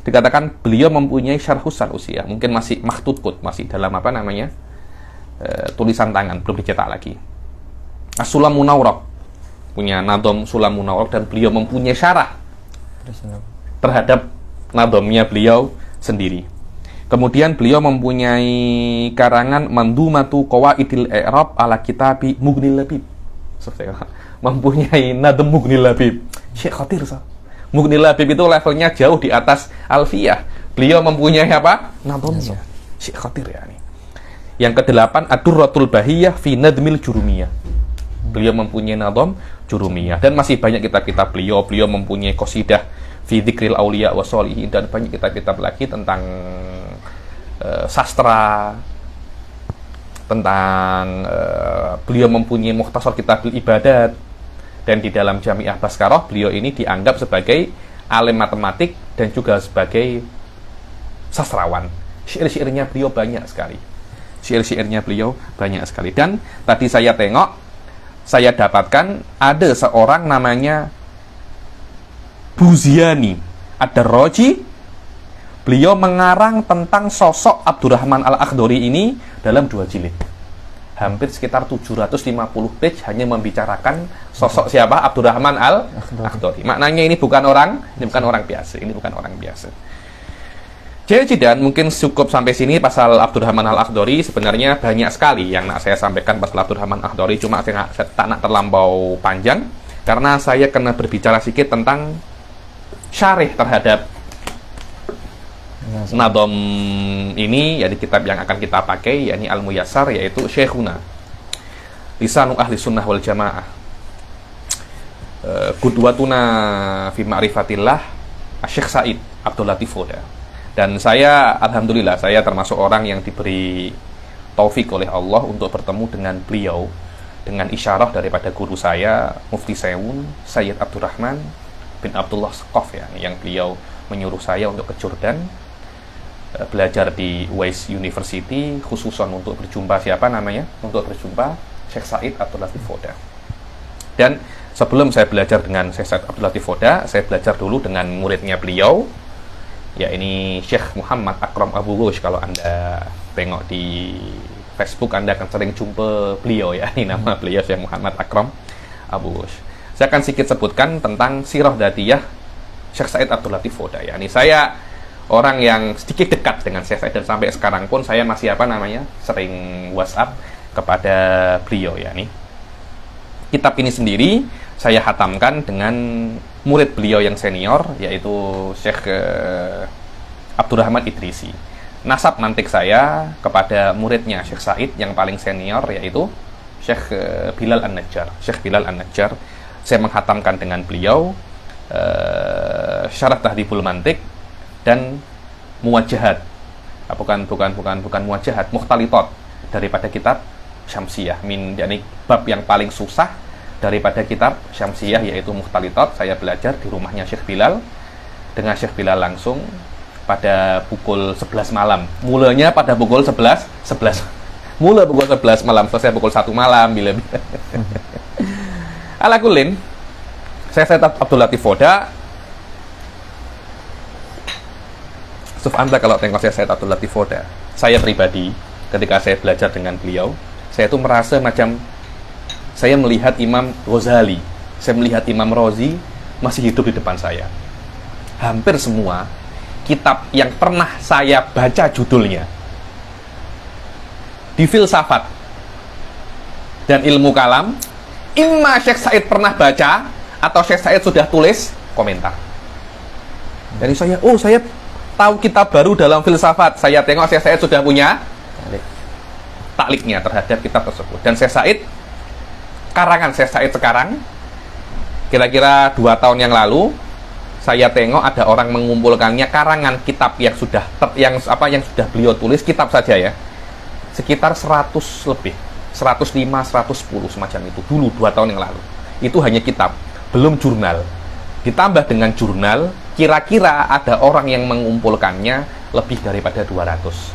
Dikatakan beliau mempunyai Syarhus Sanusiyah, mungkin masih makhtut kut, masih dalam tulisan tangan, belum dicetak lagi. As-Sulam Munawwarah, punya nadom Sulam Munawwarah, dan beliau mempunyai syarah terhadap nadomnya beliau sendiri. Kemudian beliau mempunyai karangan Mandumatu Qawaidil I'rab ala Kitabi Mughnil Labib. Mempunyai nadom Mughnil Labib. Syekh khatir, Mughnil Labib itu levelnya jauh di atas Alfiyah. Beliau mempunyai apa? Nadomnya. Syekh khatir ya ini. Yang kedelapan Ad-Durratul Bahiyah fi Nadmil Jurumiyah. Beliau mempunyai nadom Jurumiyah, dan masih banyak kitab-kitab beliau. Beliau mempunyai qasidah fi Dzikril Auliya wa Sholihin, dan banyak kitab-kitab lagi tentang sastra tentang beliau mempunyai Mukhtasar Kitabul Ibadat, dan di dalam Jami'ah Baskaroh beliau ini dianggap sebagai alim matematik dan juga sebagai sastrawan. Syair-syairnya beliau banyak sekali. Dan tadi saya tengok, saya dapatkan ada seorang namanya Buziani Ad-Darraji. Beliau mengarang tentang sosok Abdurrahman Al-Akhdari ini dalam 2 jilid. Hampir sekitar 750 page hanya membicarakan sosok siapa? Abdurrahman Al-Akhdari. Maknanya ini bukan orang biasa. Jadi dan mungkin cukup sampai sini pasal Abdurrahman Al-Akhdari. Sebenarnya banyak sekali yang nak saya sampaikan pasal Abdurrahman Al-Akhdari, cuma saya tak nak terlampau panjang karena saya kena berbicara sedikit tentang syarih terhadap Nadom ini, yaitu kitab yang akan kita pakai, yakni Al-Muyassar, yaitu Syekhuna Lisanu Ahli Sunnah wal Jamaah, Qudwatuna fi Ma'rifatillah, Syekh Said Abdul Latif Oda. Dan saya, alhamdulillah, saya termasuk orang yang diberi taufik oleh Allah untuk bertemu dengan beliau dengan isyarah daripada guru saya, Mufti Sewun Sayyid Abdurrahman bin Abdullah Sekof, ya, yang beliau menyuruh saya untuk ke Jordan, belajar di Uwais University, khususan untuk berjumpa untuk berjumpa Syekh Said Abdul Latif Oda. Dan sebelum saya belajar dengan Syekh Said Abdul Latif Oda, saya belajar dulu dengan muridnya beliau, ya ini Syekh Muhammad Akram Abu Ghosh. Kalau Anda tengok di Facebook, Anda akan sering jumpa beliau, ya, ini nama beliau Syekh Muhammad Akram Abu Ghosh. Saya akan sedikit sebutkan tentang sirah datiyah Syekh Said Abdul Latif Oda, ya. Ini saya orang yang sedikit dekat dengan Syekh Said, dan sampai sekarang pun saya masih sering WhatsApp kepada beliau, ya. Nih, kitab ini sendiri saya hatamkan dengan murid beliau yang senior, yaitu Syekh Abdurrahman Idrisi. Nasab mantik saya kepada muridnya Syekh Said yang paling senior, yaitu Syekh Bilal An-Najjar. Syekh Bilal An-Najjar saya menghatamkan dengan beliau Syarah Tahdhibul Mantik dan Muwajjahat, bukan Muwajjahat, Mukhtalitat daripada kitab Syamsiyah, yakni bab yang paling susah daripada kitab Syamsiyah, yaitu Mukhtalitat. Saya belajar di rumahnya Syekh Bilal, dengan Syekh Bilal langsung pada pukul 11 malam. Mulanya pada pukul 11 malam, selesai pukul 1 malam bila. Ala kulin, saya Said Abdul Latif Oda. Anda kalau tengok saya Said Abdul Latif Oda, saya pribadi ketika saya belajar dengan beliau, saya itu merasa macam saya melihat Imam Ghazali, saya melihat Imam Razi masih hidup di depan saya. Hampir semua kitab yang pernah saya baca judulnya di filsafat dan ilmu kalam, imma Syekh Said pernah baca atau Syekh Said sudah tulis komentar. Jadi saya tahu kitab baru dalam filsafat, saya tengok Syekh Said sudah punya takliknya terhadap kitab tersebut. Dan Syekh Said, karangan Syekh Said sekarang, kira-kira 2 tahun yang lalu, saya tengok ada orang mengumpulkannya karangan kitab yang sudah beliau tulis, kitab saja, ya, sekitar 100 lebih, 105, 110 semacam itu dulu 2 tahun yang lalu. Itu hanya kitab, belum jurnal. Ditambah dengan jurnal, kira-kira ada orang yang mengumpulkannya lebih daripada 200.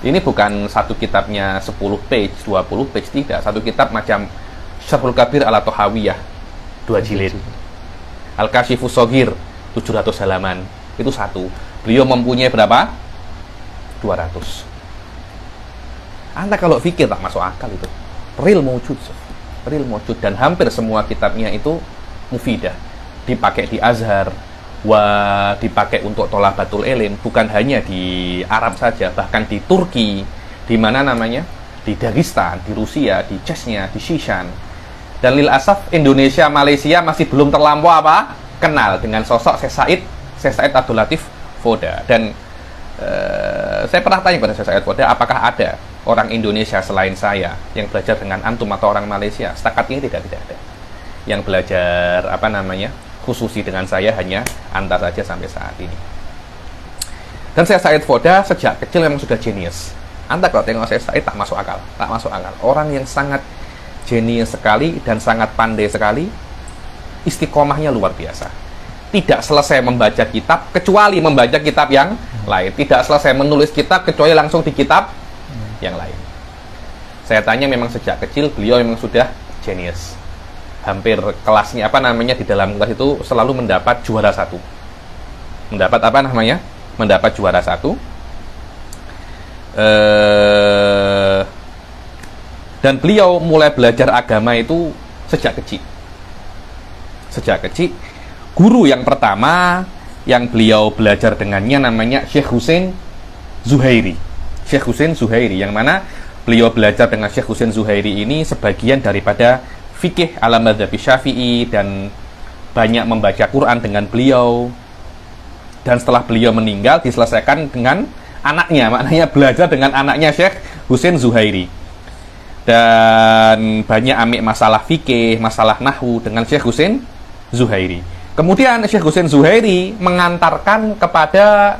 Ini bukan satu kitabnya 10 page, 20 page, tidak. Satu kitab macam Syarhul Kabir ala Tahawiyah 2 jilid, Al-Kashifus Shaghir 700 halaman, itu satu. Beliau mempunyai berapa? 200. Anda kalau pikir tak masuk akal itu. Real mawjud. Dan hampir semua kitabnya itu mufidah, dipakai di Azhar, dipakai untuk thalabatul ilm, bukan hanya di Arab saja, bahkan di Turki, di mana namanya, di Dagestan, di Rusia, di Chechnya, di Shishan. Dan lil asaf Indonesia, Malaysia masih belum terlampau kenal dengan sosok Syekh Said Abdul Latif Oda. Dan saya pernah tanya kepada Syekh Said Oda, apakah ada orang Indonesia selain saya yang belajar dengan antum atau orang Malaysia? Setakat ini tidak ada. Yang belajar khususi dengan saya hanya Anta saja sampai saat ini. Dan Syekh Said Oda sejak kecil memang sudah jenius. Anda kalau tengok Syekh Said tak masuk akal, orang yang sangat jenius sekali dan sangat pandai sekali, istiqomahnya luar biasa. Tidak selesai membaca kitab kecuali membaca kitab yang lain, tidak selesai menulis kitab kecuali langsung di kitab yang lain. Saya tanya, memang sejak kecil beliau memang sudah jenius. Hampir kelasnya di dalam kelas itu selalu mendapat juara satu. Mendapat juara satu. Dan beliau mulai belajar agama itu sejak kecil. Guru yang pertama yang beliau belajar dengannya namanya Syekh Husain Zuhairi. Yang mana beliau belajar dengan Syekh Husain Zuhairi ini sebagian daripada fikih ala madzhab Syafi'i, dan banyak membaca Quran dengan beliau. Dan setelah beliau meninggal diselesaikan dengan anaknya, maknanya belajar dengan anaknya Syekh Husain Zuhairi. Dan banyak ambil masalah fikih, masalah nahwu dengan Syekh Husain Zuhairi. Kemudian Syekh Husain Zuhairi mengantarkan kepada,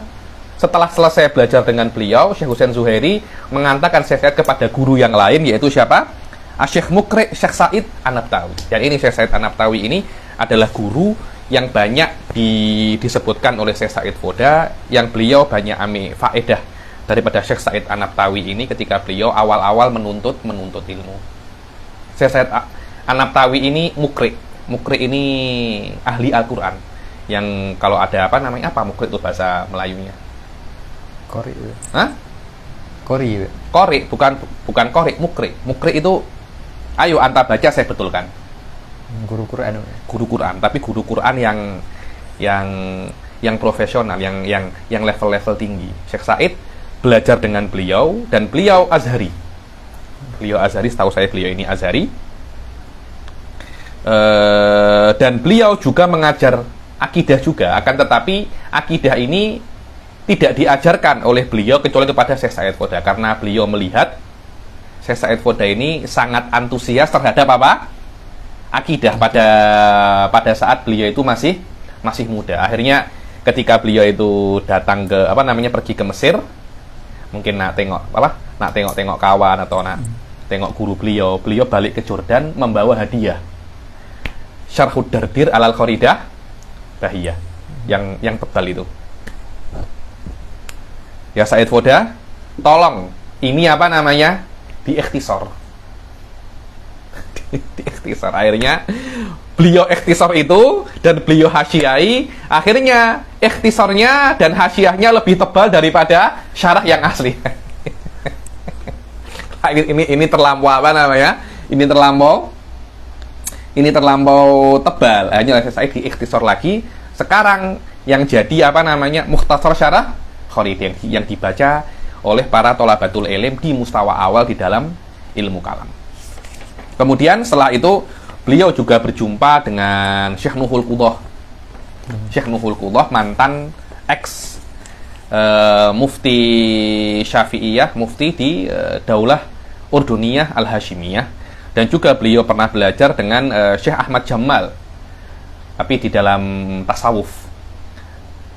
setelah selesai belajar dengan beliau, Syekh Husain Zuhairi mengantarkan Syekh Said kepada guru yang lain, yaitu siapa? Syekh Mukri Syekh Said An-Nabtawi. Dan ini Syekh Said An-Nabtawi ini adalah guru yang banyak disebutkan oleh Syekh Said Foda, yang beliau banyak ambil faedah daripada Syekh Said An-Nabtawi ini ketika beliau awal-awal menuntut ilmu. Syekh Said An-Nabtawi ini Mukri ini ahli Al-Quran, yang kalau ada apa Mukri itu bahasa Melayunya? Kori. Hah? Kori. Kori, bukan kori, Mukri. Mukri itu, ayo anta baca saya betulkan. Guru Quran. Tapi guru Quran yang profesional, yang level-level tinggi. Syekh Said belajar dengan beliau, dan beliau Azhari. Setahu saya beliau ini Azhari. Dan beliau juga mengajar akidah juga, akan tetapi akidah ini tidak diajarkan oleh beliau kecuali kepada Syekh Said Foda, karena beliau melihat Syekh Said Foda ini sangat antusias terhadap akidah pada saat beliau itu masih muda. Akhirnya ketika beliau itu datang ke pergi ke Mesir, mungkin nak tengok kawan atau nak tengok guru beliau balik ke Jordan membawa hadiah Syarhud Dardir alal Khoridah Bahiyah yang tebal itu. Ya Said Foda, tolong ini diikhtisor. Diikhtisor. Akhirnya beliau ikhtisor itu dan beliau hasyiai. Akhirnya ikhtisornya dan hasyiahnya lebih tebal daripada syarah yang asli. Ini terlampau Ini terlampau tebal. Hanya saya diikhtisor lagi. Sekarang yang jadi Mukhtasar Syarah Khorid yang dibaca oleh para thalabatul ilm di mustawa awal di dalam ilmu kalam. Kemudian setelah itu beliau juga berjumpa dengan Syekh Nuhul Qudah. Syekh Nuhul Qudah mantan ex mufti Syafi'iyah, mufti di Daulah Urduniyah Al-Hashimiyah. Dan juga beliau pernah belajar dengan Syekh Ahmad Jamal, tapi di dalam tasawuf.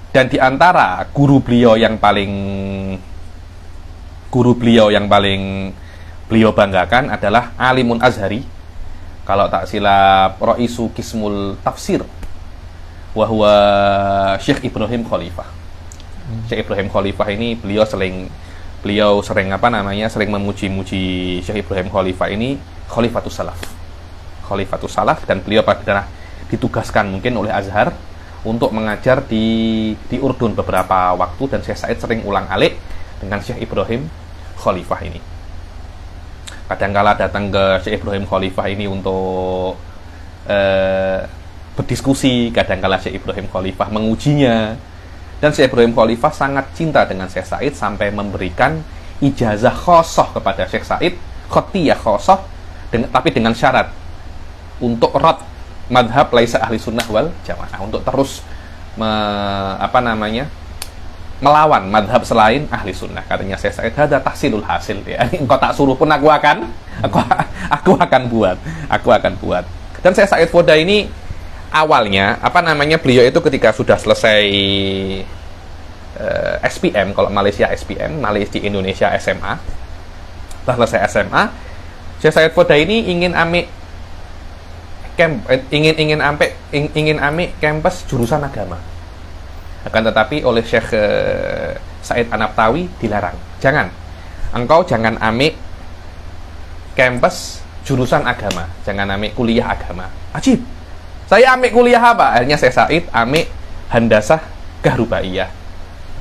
Dan di antara guru beliau yang paling beliau banggakan adalah Alimun Azhari. Kalau tak silap, Ra'isu Qismul Tafsir, wahwa Syekh Ibrahim Khalifah. Syekh Ibrahim Khalifah ini beliau sering memuji-muji Syekh Ibrahim Khalifah ini Khalifatus Salaf, dan beliau pernah ditugaskan mungkin oleh Azhar untuk mengajar di Urdun beberapa waktu, dan Syekh Said sering ulang-alik dengan Syekh Ibrahim Khalifah ini. Kadangkala datang ke Syekh Ibrahim Khalifah ini untuk berdiskusi, kadangkala Syekh Ibrahim Khalifah mengujinya. Dan Syekh Ibrahim Khalifah sangat cinta dengan Syekh Said sampai memberikan ijazah khosoh kepada Syekh Said, khotiyah khosoh, tapi dengan syarat untuk rad madhab laisa ahli sunnah wal jamaah, untuk terus melawan madhab selain ahli sunnah. Katanya Syekh Said, ada tahsilul hasil, ya. Engkau tak suruh pun aku akan buat. Dan Syekh Said Foda ini awalnya beliau itu ketika sudah selesai SPM, kalau Malaysia SPM, Malaysia di Indonesia SMA, Setelah selesai SMA, Syekh Said Fodaini ingin ambil ingin ambil kampus jurusan agama. Akan tetapi oleh Syekh Said Anabtawi dilarang. Engkau jangan ambil kampus jurusan agama, jangan ambil kuliah agama. Ajib. Saya ambil kuliah apa? Akhirnya Syekh Said ambil Handasah Kahrubaiyah.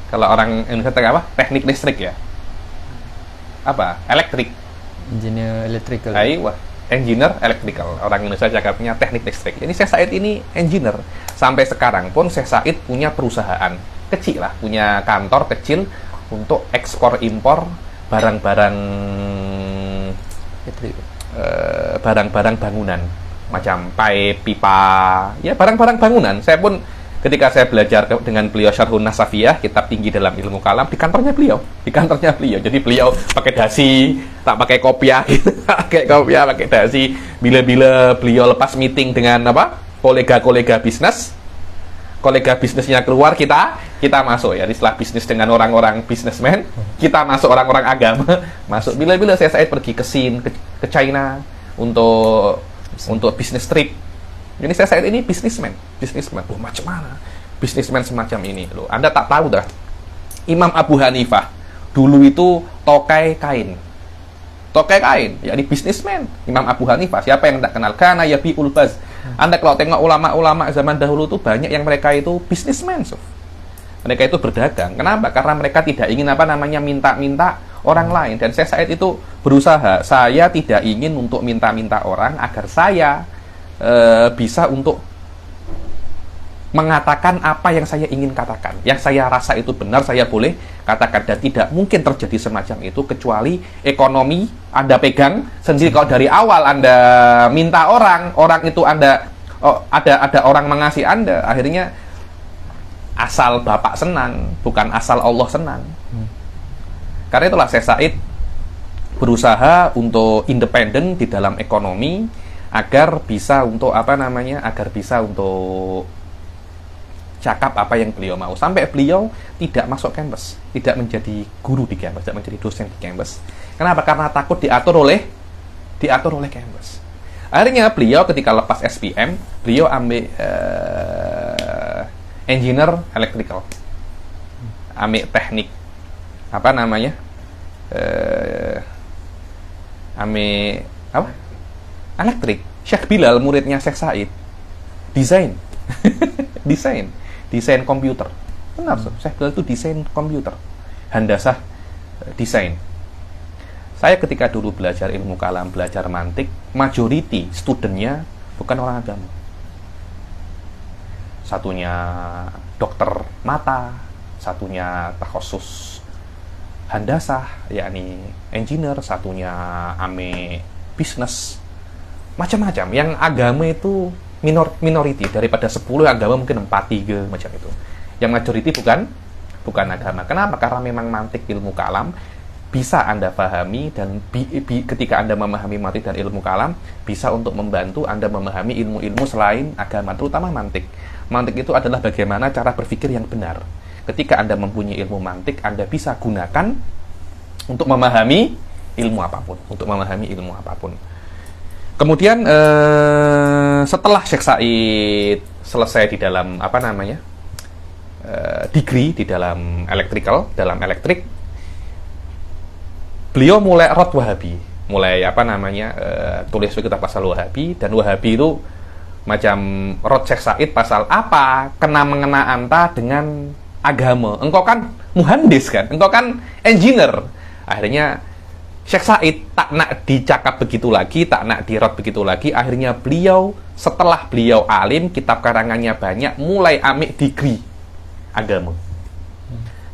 Kalau orang Indonesia apa? Teknik listrik ya. Apa? Elektrik. Engineer electrical. Wah, engineer electrical. Orang Indonesia cakapnya teknik listrik. Ini Syekh Said ini engineer. Sampai sekarang pun Syekh Said punya perusahaan kecil lah, punya kantor kecil untuk ekspor impor barang-barang barang-barang bangunan, macam pipe, pipa, ya barang-barang bangunan. Saya pun ketika saya belajar dengan beliau Syarhun Nasafiyah, kitab tinggi dalam ilmu kalam, di kantornya beliau. Jadi beliau pakai dasi, tak pakai kopiah gitu, pakai kopiah, pakai dasi. Bila-bila beliau lepas meeting dengan kolega-kolega bisnis, kolega bisnisnya keluar, kita masuk ya. Setelah bisnis dengan orang-orang bisnismen, kita masuk orang-orang agama, masuk. Bila-bila saya pergi ke Sin, ke China untuk bisnis trip. Jadi saya ini bisnismen. Loh, macam mana? Bisnismen semacam ini loh. Anda tak tahu dah. Imam Abu Hanifah dulu itu tokai kain, yakni bisnismen. Imam Abu Hanifah, siapa yang tidak kenal? Kana yabiul baz. Anda kalau tengok ulama-ulama zaman dahulu itu banyak yang mereka itu bisnismen. Mereka itu berdagang. Kenapa? Karena mereka tidak ingin minta-minta orang lain. Dan saya saat itu berusaha, saya tidak ingin untuk minta-minta orang agar saya bisa untuk mengatakan apa yang saya ingin katakan. Yang saya rasa itu benar, saya boleh katakan. Dan tidak mungkin terjadi semacam itu kecuali ekonomi Anda pegang sendiri. Kalau dari awal Anda minta orang itu ada orang mengasihi Anda, akhirnya asal Bapak senang, bukan asal Allah senang. Karena itulah Syekh Said berusaha untuk independen di dalam ekonomi agar bisa untuk cakap apa yang beliau mau. Sampai beliau tidak masuk kampus, tidak menjadi guru di kampus, tidak menjadi dosen di kampus. Kenapa? Karena takut diatur oleh kampus. Akhirnya beliau ketika lepas SPM, beliau ambil engineer electrical, ambil teknik elektrik. Syekh Bilal muridnya Syekh Said desain komputer. Benar, Syekh Bilal itu desain komputer. Handasah desain. Saya ketika dulu belajar ilmu kalam, belajar mantik, majority studentnya bukan orang agama. Satunya dokter mata, satunya takhusus handasah, yakni engineer, satunya ame bisnis. Macam-macam. Yang agama itu minority. Daripada 10 agama mungkin 4-3 macam itu. Yang majority bukan agama. Kenapa? Karena memang mantik ilmu kalam bisa Anda pahami, dan ketika Anda memahami mantik dan ilmu kalam bisa untuk membantu Anda memahami ilmu-ilmu selain agama, terutama mantik. Mantik itu adalah bagaimana cara berpikir yang benar. Ketika Anda mempunyai ilmu mantik, Anda bisa gunakan untuk memahami ilmu apapun. Kemudian setelah Syekh Said selesai di dalam degree di dalam elektrik, beliau mulai rot Wahabi, tulis kitab pasal Wahabi. Dan Wahabi itu macam rot Syekh Said pasal apa mengena anta dengan agama. Engkau kan muhandis kan, engkau kan engineer. Akhirnya Syekh Said tak nak dicakap begitu lagi, tak nak dirot begitu lagi. Akhirnya setelah beliau alim, kitab karangannya banyak, mulai ambil degree agama.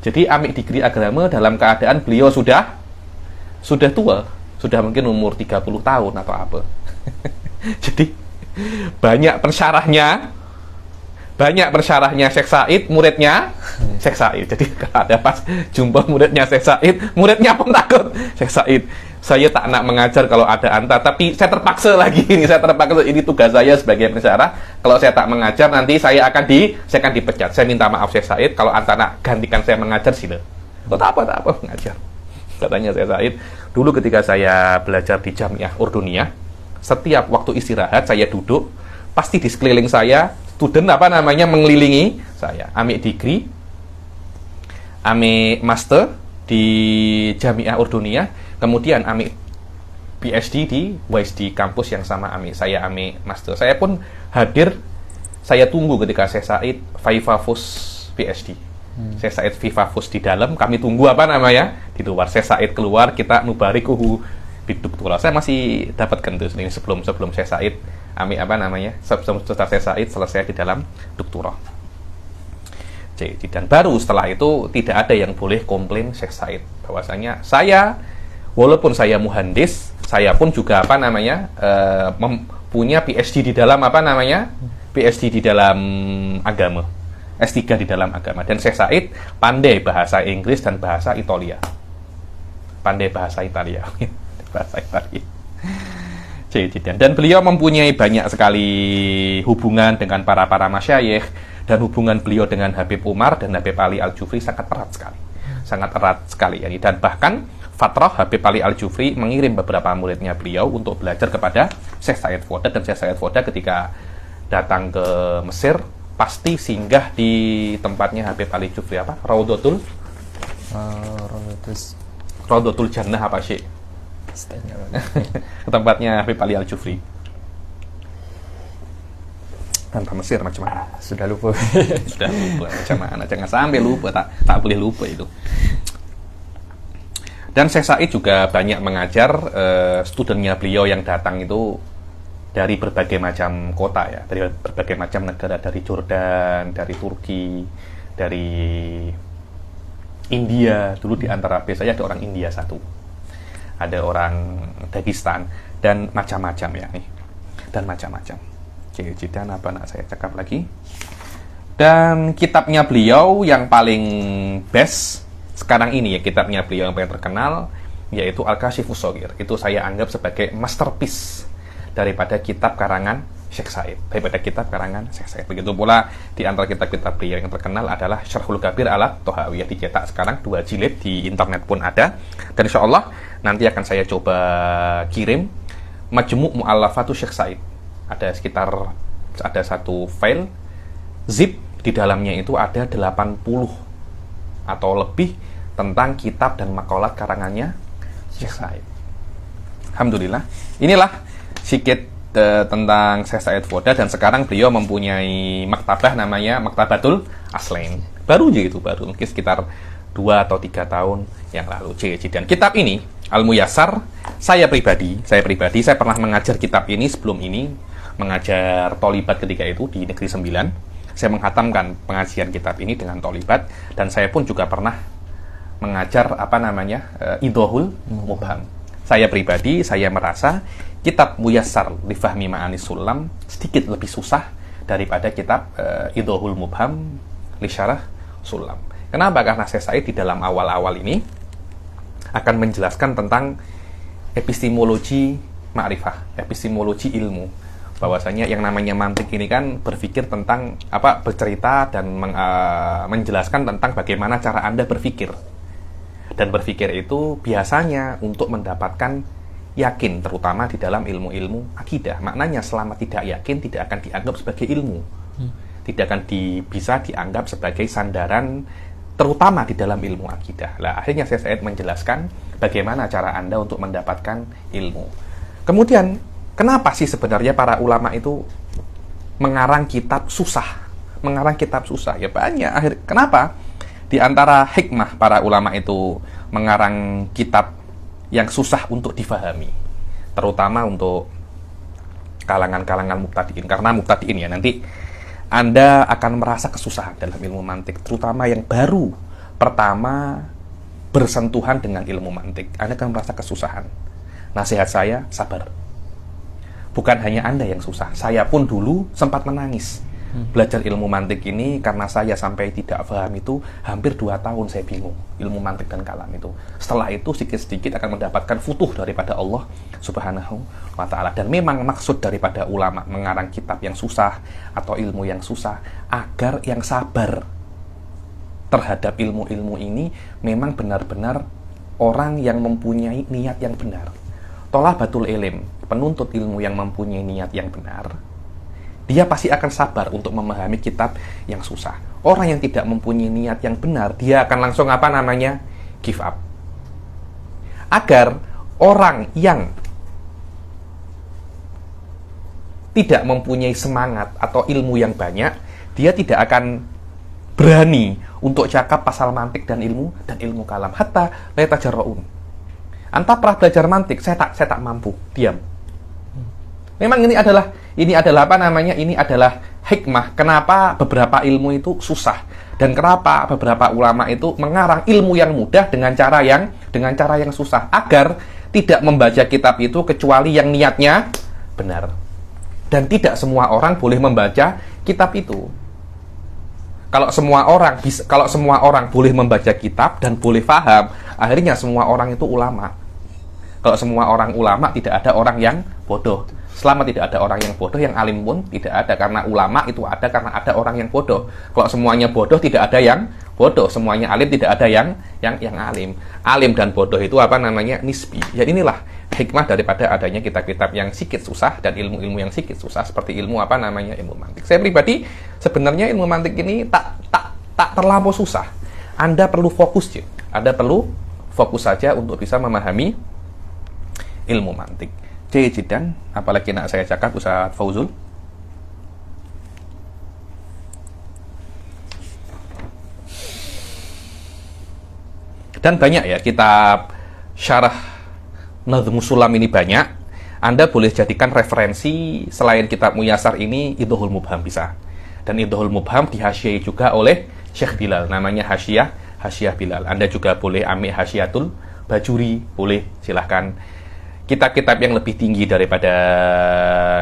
Jadi ambil degree agama dalam keadaan beliau sudah tua, sudah mungkin umur 30 tahun atau apa. Jadi banyak pensyarahnya Syekh Said, muridnya Syekh Said. Jadi kalau ada pas jumpa muridnya Syekh Said, muridnya pun takut. Syekh Said, saya tak nak mengajar kalau ada anta, tapi saya terpaksa lagi ini. Ini tugas saya sebagai pensyarah. Kalau saya tak mengajar, nanti saya akan dipecat. Saya minta maaf Syekh Said, kalau anta nak gantikan saya mengajar, sila. Tak apa mengajar. Katanya Syekh Said, dulu ketika saya belajar di Jamiah Urduniyah, setiap waktu istirahat saya duduk, pasti di sekeliling saya student mengelilingi saya, ambil degree, ambil master di Jamiah Urduniyah, kemudian ambil PhD di WISD kampus yang sama saya ambil master. Saya pun hadir, saya tunggu ketika Syekh Said Faifafus PhD. Syekh Said Faifafus di dalam, kami tunggu di luar. Syekh Said keluar, kita nubarikuhu bidoktora. Saya masih dapatkan tuh ini sebelum Syekh Said ambil sebelum Syekh Said selesai di dalam doktora. Dan baru setelah itu tidak ada yang boleh komplain Syekh Said bahwasanya saya, walaupun saya muhandis, saya pun juga punya PhD di dalam PhD di dalam agama, S3 di dalam agama. Dan Syekh Said pandai bahasa Inggris dan bahasa Italia. Bahasa Italia. Dan beliau mempunyai banyak sekali hubungan dengan para masyayikh, dan hubungan beliau dengan Habib Umar dan Habib Ali Al-Jufri sangat erat sekali. Dan bahkan Fatrah Habib Ali Al-Jufri mengirim beberapa muridnya beliau untuk belajar kepada Syekh Said Foda, dan Syekh Said Foda ketika datang ke Mesir pasti singgah di tempatnya Habib Ali Jufri Raudatul Jannah Syekh tempatnya Habib Ali Al-Jufri. Tanpa Mesir macam mana? Sudah lupa. Macam mana? Jangan sampai lupa, tak boleh lupa itu. Dan Syekh Said juga banyak mengajar studennya beliau yang datang itu dari berbagai macam kota ya, dari berbagai macam negara, dari Jordan, dari Turki, dari India. Dulu di antara biasanya ada orang India satu, ada orang Dagestan, dan macam-macam ya nih, dan macam-macam. Dan saya cakap lagi. Dan kitabnya beliau yang paling best sekarang ini ya, kitabnya beliau yang paling terkenal yaitu Al-Kashifus Shaghir. Itu saya anggap sebagai masterpiece daripada kitab karangan Syekh Said, Begitu pula di antara kitab-kitab beliau yang terkenal adalah Syarhul Kabir ala Tohawiyah, dicetak sekarang 2 jilid, di internet pun ada. Dan insyaallah nanti akan saya coba kirim Majmu' Mu'allafatu Syekh Said. Ada satu file zip, di dalamnya itu ada 80 atau lebih tentang kitab dan makalat karangannya Syekh Said. Alhamdulillah. Inilah sedikit tentang Syekh Said Foda, dan sekarang beliau mempunyai maktabah namanya Maktabatul Aslain. Baru mungkin sekitar 2 atau 3 tahun yang lalu. Dan kitab ini Al-Muyassar, saya pribadi pernah mengajar kitab ini sebelum ini, mengajar tolibat ketika itu di Negeri 9. Saya menghatamkan pengajian kitab ini dengan tolibat, dan saya pun juga pernah mengajar Idhohul Mubham. Saya pribadi, saya merasa kitab Muyassar li Fahmi Ma'ani Sulam sedikit lebih susah daripada kitab Idhohul Mubham li Syarah Sulam. Kenapa? Karena Syekh Said di dalam awal-awal ini akan menjelaskan tentang epistemologi ma'rifah, epistemologi ilmu. Bahwasanya yang namanya mantik ini kan berpikir tentang bercerita dan menjelaskan tentang bagaimana cara Anda berpikir. Dan berpikir itu biasanya untuk mendapatkan yakin, terutama di dalam ilmu-ilmu akidah. Maknanya selama tidak yakin tidak akan dianggap sebagai ilmu. Tidak akan bisa dianggap sebagai sandaran, terutama di dalam ilmu akidah. Lah akhirnya saya menjelaskan bagaimana cara Anda untuk mendapatkan ilmu. Kemudian kenapa sih sebenarnya para ulama itu mengarang kitab susah? Ya banyak. Kenapa? Di antara hikmah para ulama itu mengarang kitab yang susah untuk difahami, terutama untuk kalangan-kalangan mubtadi'in. Karena mubtadi'in ya, nanti Anda akan merasa kesusahan dalam ilmu mantik, terutama yang baru pertama bersentuhan dengan ilmu mantik. Anda akan merasa kesusahan. Nasihat saya, sabar. Bukan hanya Anda yang susah, saya pun dulu sempat menangis belajar ilmu mantik ini, karena saya sampai tidak paham itu hampir 2 tahun saya bingung ilmu mantik dan kalam itu. Setelah itu sedikit-sedikit akan mendapatkan futuh daripada Allah Subhanahu wa ta'ala. Dan memang maksud daripada ulama mengarang kitab yang susah atau ilmu yang susah agar yang sabar terhadap ilmu-ilmu ini memang benar-benar orang yang mempunyai niat yang benar. Thalabatul ilm, penuntut ilmu yang mempunyai niat yang benar, dia pasti akan sabar untuk memahami kitab yang susah. Orang yang tidak mempunyai niat yang benar, dia akan langsung give up. Agar orang yang tidak mempunyai semangat atau ilmu yang banyak, dia tidak akan berani untuk cakap pasal mantik dan ilmu kalam. Hatta la yatajarraun. Anta pernah belajar mantik, saya tak mampu, diam. Memang ini adalah Ini adalah hikmah kenapa beberapa ilmu itu susah dan kenapa beberapa ulama itu mengarang ilmu yang mudah dengan cara yang susah agar tidak membaca kitab itu kecuali yang niatnya benar. Dan tidak semua orang boleh membaca kitab itu. Kalau semua orang boleh membaca kitab dan boleh paham, akhirnya semua orang itu ulama. Kalau semua orang ulama, tidak ada orang yang bodoh. Selama tidak ada orang yang bodoh, yang alim pun tidak ada. Karena ulama itu ada karena ada orang yang bodoh. Kalau semuanya bodoh, tidak ada yang bodoh. Semuanya alim, tidak ada yang alim. Alim dan bodoh itu nisbi. Ya inilah hikmah daripada adanya kitab-kitab yang sedikit susah dan ilmu-ilmu yang sedikit susah seperti ilmu ilmu mantik. Saya pribadi sebenarnya ilmu mantik ini tak terlampau susah. Anda perlu fokus, Anda perlu fokus saja untuk bisa memahami ilmu mantik. Jidan, apalagi nak saya cakap Ustaz Fauzul. Dan banyak ya kitab syarah Nadhmus Sulam ini banyak. Anda boleh jadikan referensi selain kitab Muyasar ini Idhul Mubham bisa. Dan Idhul Mubham dihasyai juga oleh Syekh Bilal, namanya Hasyiyah Bilal. Anda juga boleh ambil Hasyiatul Bajuri, boleh, silahkan. Kitab-kitab yang lebih tinggi daripada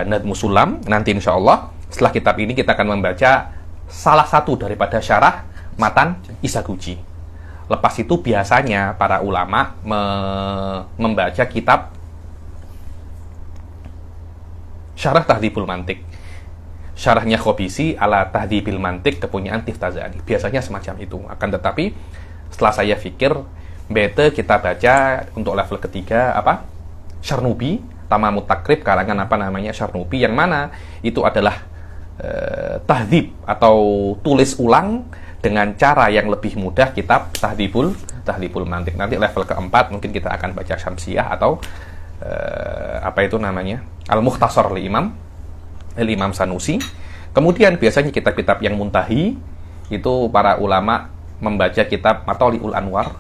Nadhmus Sulam, nanti insya Allah setelah kitab ini kita akan membaca salah satu daripada syarah Matan Isaguchi. Lepas itu biasanya para ulama membaca kitab syarah Tahdhibul Mantik, syarahnya Khobisi ala Tahdhibil Mantik kepunyaan Tiftazani. Biasanya semacam itu. Akan tetapi setelah saya pikir better kita baca untuk level ketiga Syarnubi, Tamamut Takrib karangan Syarnubi, yang mana itu adalah tahdhib atau tulis ulang dengan cara yang lebih mudah kitab Tahdhibul Mantik. Nanti level keempat mungkin kita akan baca Syamsiyah atau Al-Mukhtasar li Imam Sanusi. Kemudian biasanya kitab-kitab yang muntahi itu para ulama membaca kitab Matoli'ul Anwar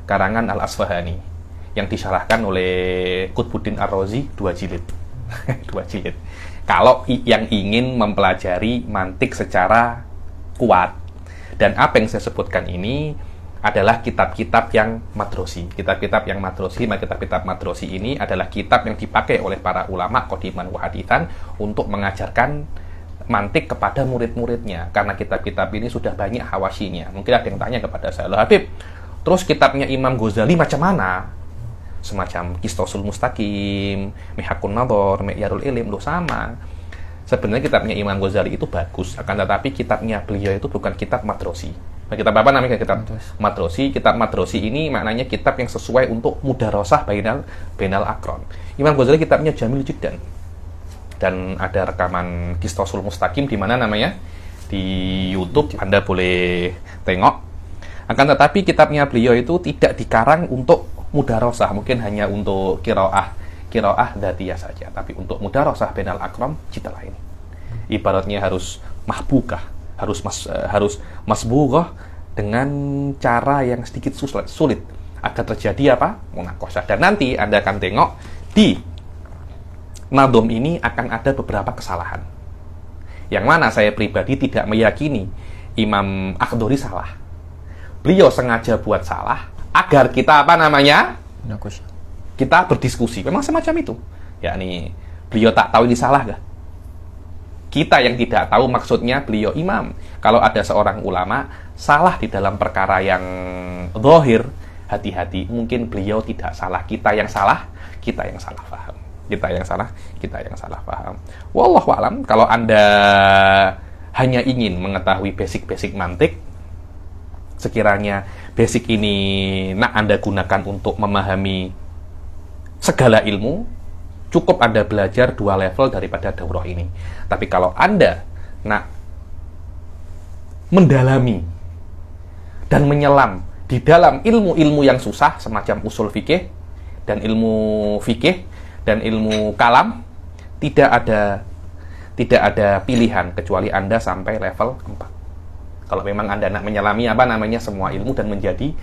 karangan Al-Asfahani yang disyarahkan oleh Qutbuddin Ar-Razi 2 jilid. 2 jilid. Kalau yang ingin mempelajari mantik secara kuat. Dan apa yang saya sebutkan ini adalah kitab-kitab yang madrosi. Kitab-kitab madrosi ini adalah kitab yang dipakai oleh para ulama qadiman wa haditsan untuk mengajarkan mantik kepada murid-muridnya. Karena kitab-kitab ini sudah banyak hawasyinya. Mungkin ada yang tanya kepada saya, "Loh Habib, terus kitabnya Imam Ghazali macam mana?" Semacam Qistosul Mustaqim, Mihakun Nadhar, Mi'yarul Ilm, sama. Sebenarnya kitabnya Imam Ghazali itu bagus, akan tetapi kitabnya beliau itu bukan kitab madrosi. Nah, kitab apa namanya? Kitab madrosi. Kitab madrosi ini maknanya kitab yang sesuai untuk mudarosah bainal akron. Imam Ghazali kitabnya jamil jiddan. Dan ada rekaman Qistosul Mustaqim di mana di YouTube, Anda boleh tengok. Akan tetapi kitabnya beliau itu tidak dikarang untuk mudarosah, mungkin hanya untuk qiraah dzatiyah saja, tapi untuk mudarosah bainal akram cita lain. Ibaratnya harus mahbukah, harus masbughah dengan cara yang sedikit sulit agar terjadi munaqashah. Dan nanti Anda akan tengok di nadhom ini akan ada beberapa kesalahan. Yang mana saya pribadi tidak meyakini Imam Akhdari salah. Beliau sengaja buat salah agar kita kita berdiskusi. Memang semacam itu. Yakni beliau tak tahu ini salah gak? Kita yang tidak tahu maksudnya beliau imam. Kalau ada seorang ulama salah di dalam perkara yang zahir, hati-hati. Mungkin beliau tidak salah. Kita yang salah paham. Kita yang salah paham. Wallahu a'lam. Kalau Anda hanya ingin mengetahui basic mantik, sekiranya basic ini nak Anda gunakan untuk memahami segala ilmu, cukup Anda belajar 2 level daripada daurah ini. Tapi kalau Anda nak mendalami dan menyelam di dalam ilmu-ilmu yang susah semacam usul fikih dan ilmu fikih dan ilmu kalam, tidak ada pilihan kecuali Anda sampai level 4. Kalau memang Anda nak menyelami semua ilmu dan menjadi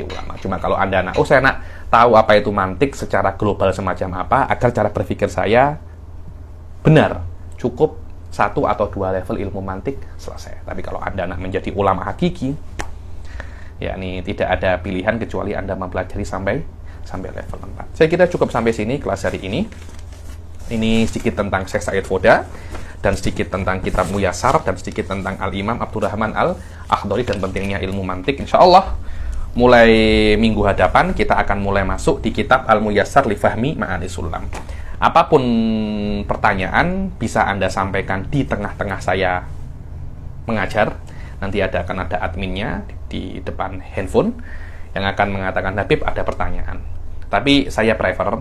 ulama. Cuma kalau Anda saya nak tahu apa itu mantik secara global semacam apa, agar cara berpikir saya benar, cukup 1 atau 2 level ilmu mantik selesai. Tapi kalau Anda nak menjadi ulama hakiki, yakni tidak ada pilihan kecuali Anda mempelajari sampai level 4. Saya kira cukup sampai sini kelas hari ini. Ini sedikit tentang Syekh Said Foda, dan sedikit tentang kitab Muyassar, dan sedikit tentang Al-Imam Abdurrahman Al-Akhdari dan pentingnya ilmu mantik. Insya Allah mulai minggu hadapan kita akan mulai masuk di kitab Al-Muyassar li Fahmi Ma'ani Sulam. Apapun pertanyaan bisa Anda sampaikan di tengah-tengah saya mengajar. Nanti akan ada adminnya di depan handphone yang akan mengatakan, Habib ada pertanyaan. Tapi saya prefer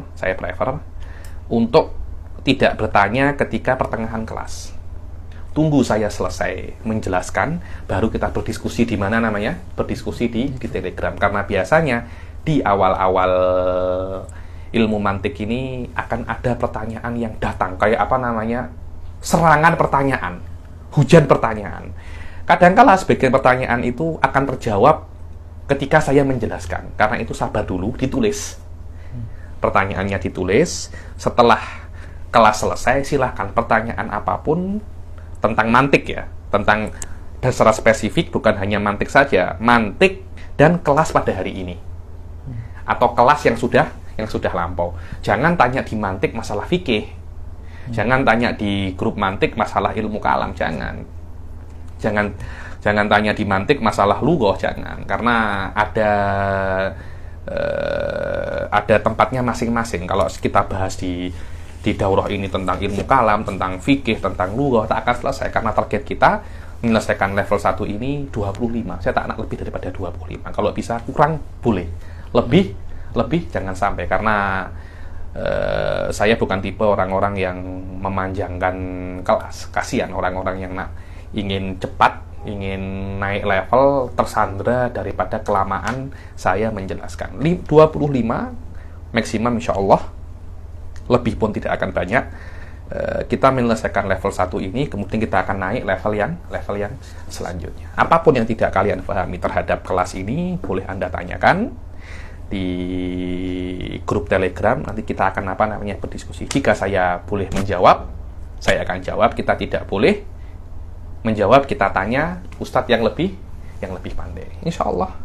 untuk tidak bertanya ketika pertengahan kelas. Tunggu saya selesai menjelaskan, baru kita berdiskusi di mana berdiskusi di Telegram. Karena biasanya di awal-awal ilmu mantik ini akan ada pertanyaan yang datang kayak serangan pertanyaan, hujan pertanyaan. Kadangkala sebagian pertanyaan itu akan terjawab ketika saya menjelaskan. Karena itu sabar dulu, ditulis. Pertanyaannya ditulis. Setelah kelas selesai, silahkan pertanyaan apapun tentang mantik ya. Dan secara spesifik bukan hanya mantik saja, mantik dan kelas pada hari ini. Atau kelas yang sudah lampau. Jangan tanya di mantik masalah fikih. Jangan tanya di grup mantik masalah ilmu kalam, Jangan tanya di mantik masalah lughah, jangan. Karena ada tempatnya masing-masing. Kalau kita bahas di daurah ini tentang ilmu kalam, tentang fikih, tentang lughah, tak akan selesai. Karena target kita menyelesaikan level 1 ini 25. Saya tak nak lebih daripada 25. Kalau bisa kurang boleh. Lebih jangan sampai. Karena saya bukan tipe orang-orang yang memanjangkan kelas. Kasihan orang-orang yang ingin cepat, ingin naik level, tersandra daripada kelamaan saya menjelaskan. 25 maksimum insya Allah, lebih pun tidak akan banyak. Kita menyelesaikan level 1 ini, kemudian kita akan naik level yang selanjutnya. Apapun yang tidak kalian pahami terhadap kelas ini, boleh Anda tanyakan di grup Telegram. Nanti kita akan berdiskusi. Jika saya boleh menjawab, saya akan jawab. Kita tidak boleh menjawab, kita tanya ustadz yang lebih pandai. Insya Allah.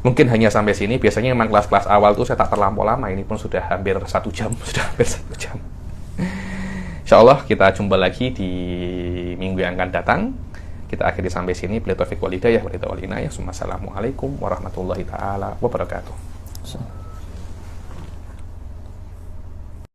Mungkin hanya sampai sini. Biasanya memang kelas-kelas awal tuh saya tak terlampau lama. Ini pun sudah hampir 1 jam. Insya Allah kita jumpa lagi di minggu yang akan datang. Kita akhiri sampai sini. Billahi taufiq wal hidayah. Wassalamualaikum warahmatullahi taala wabarakatuh.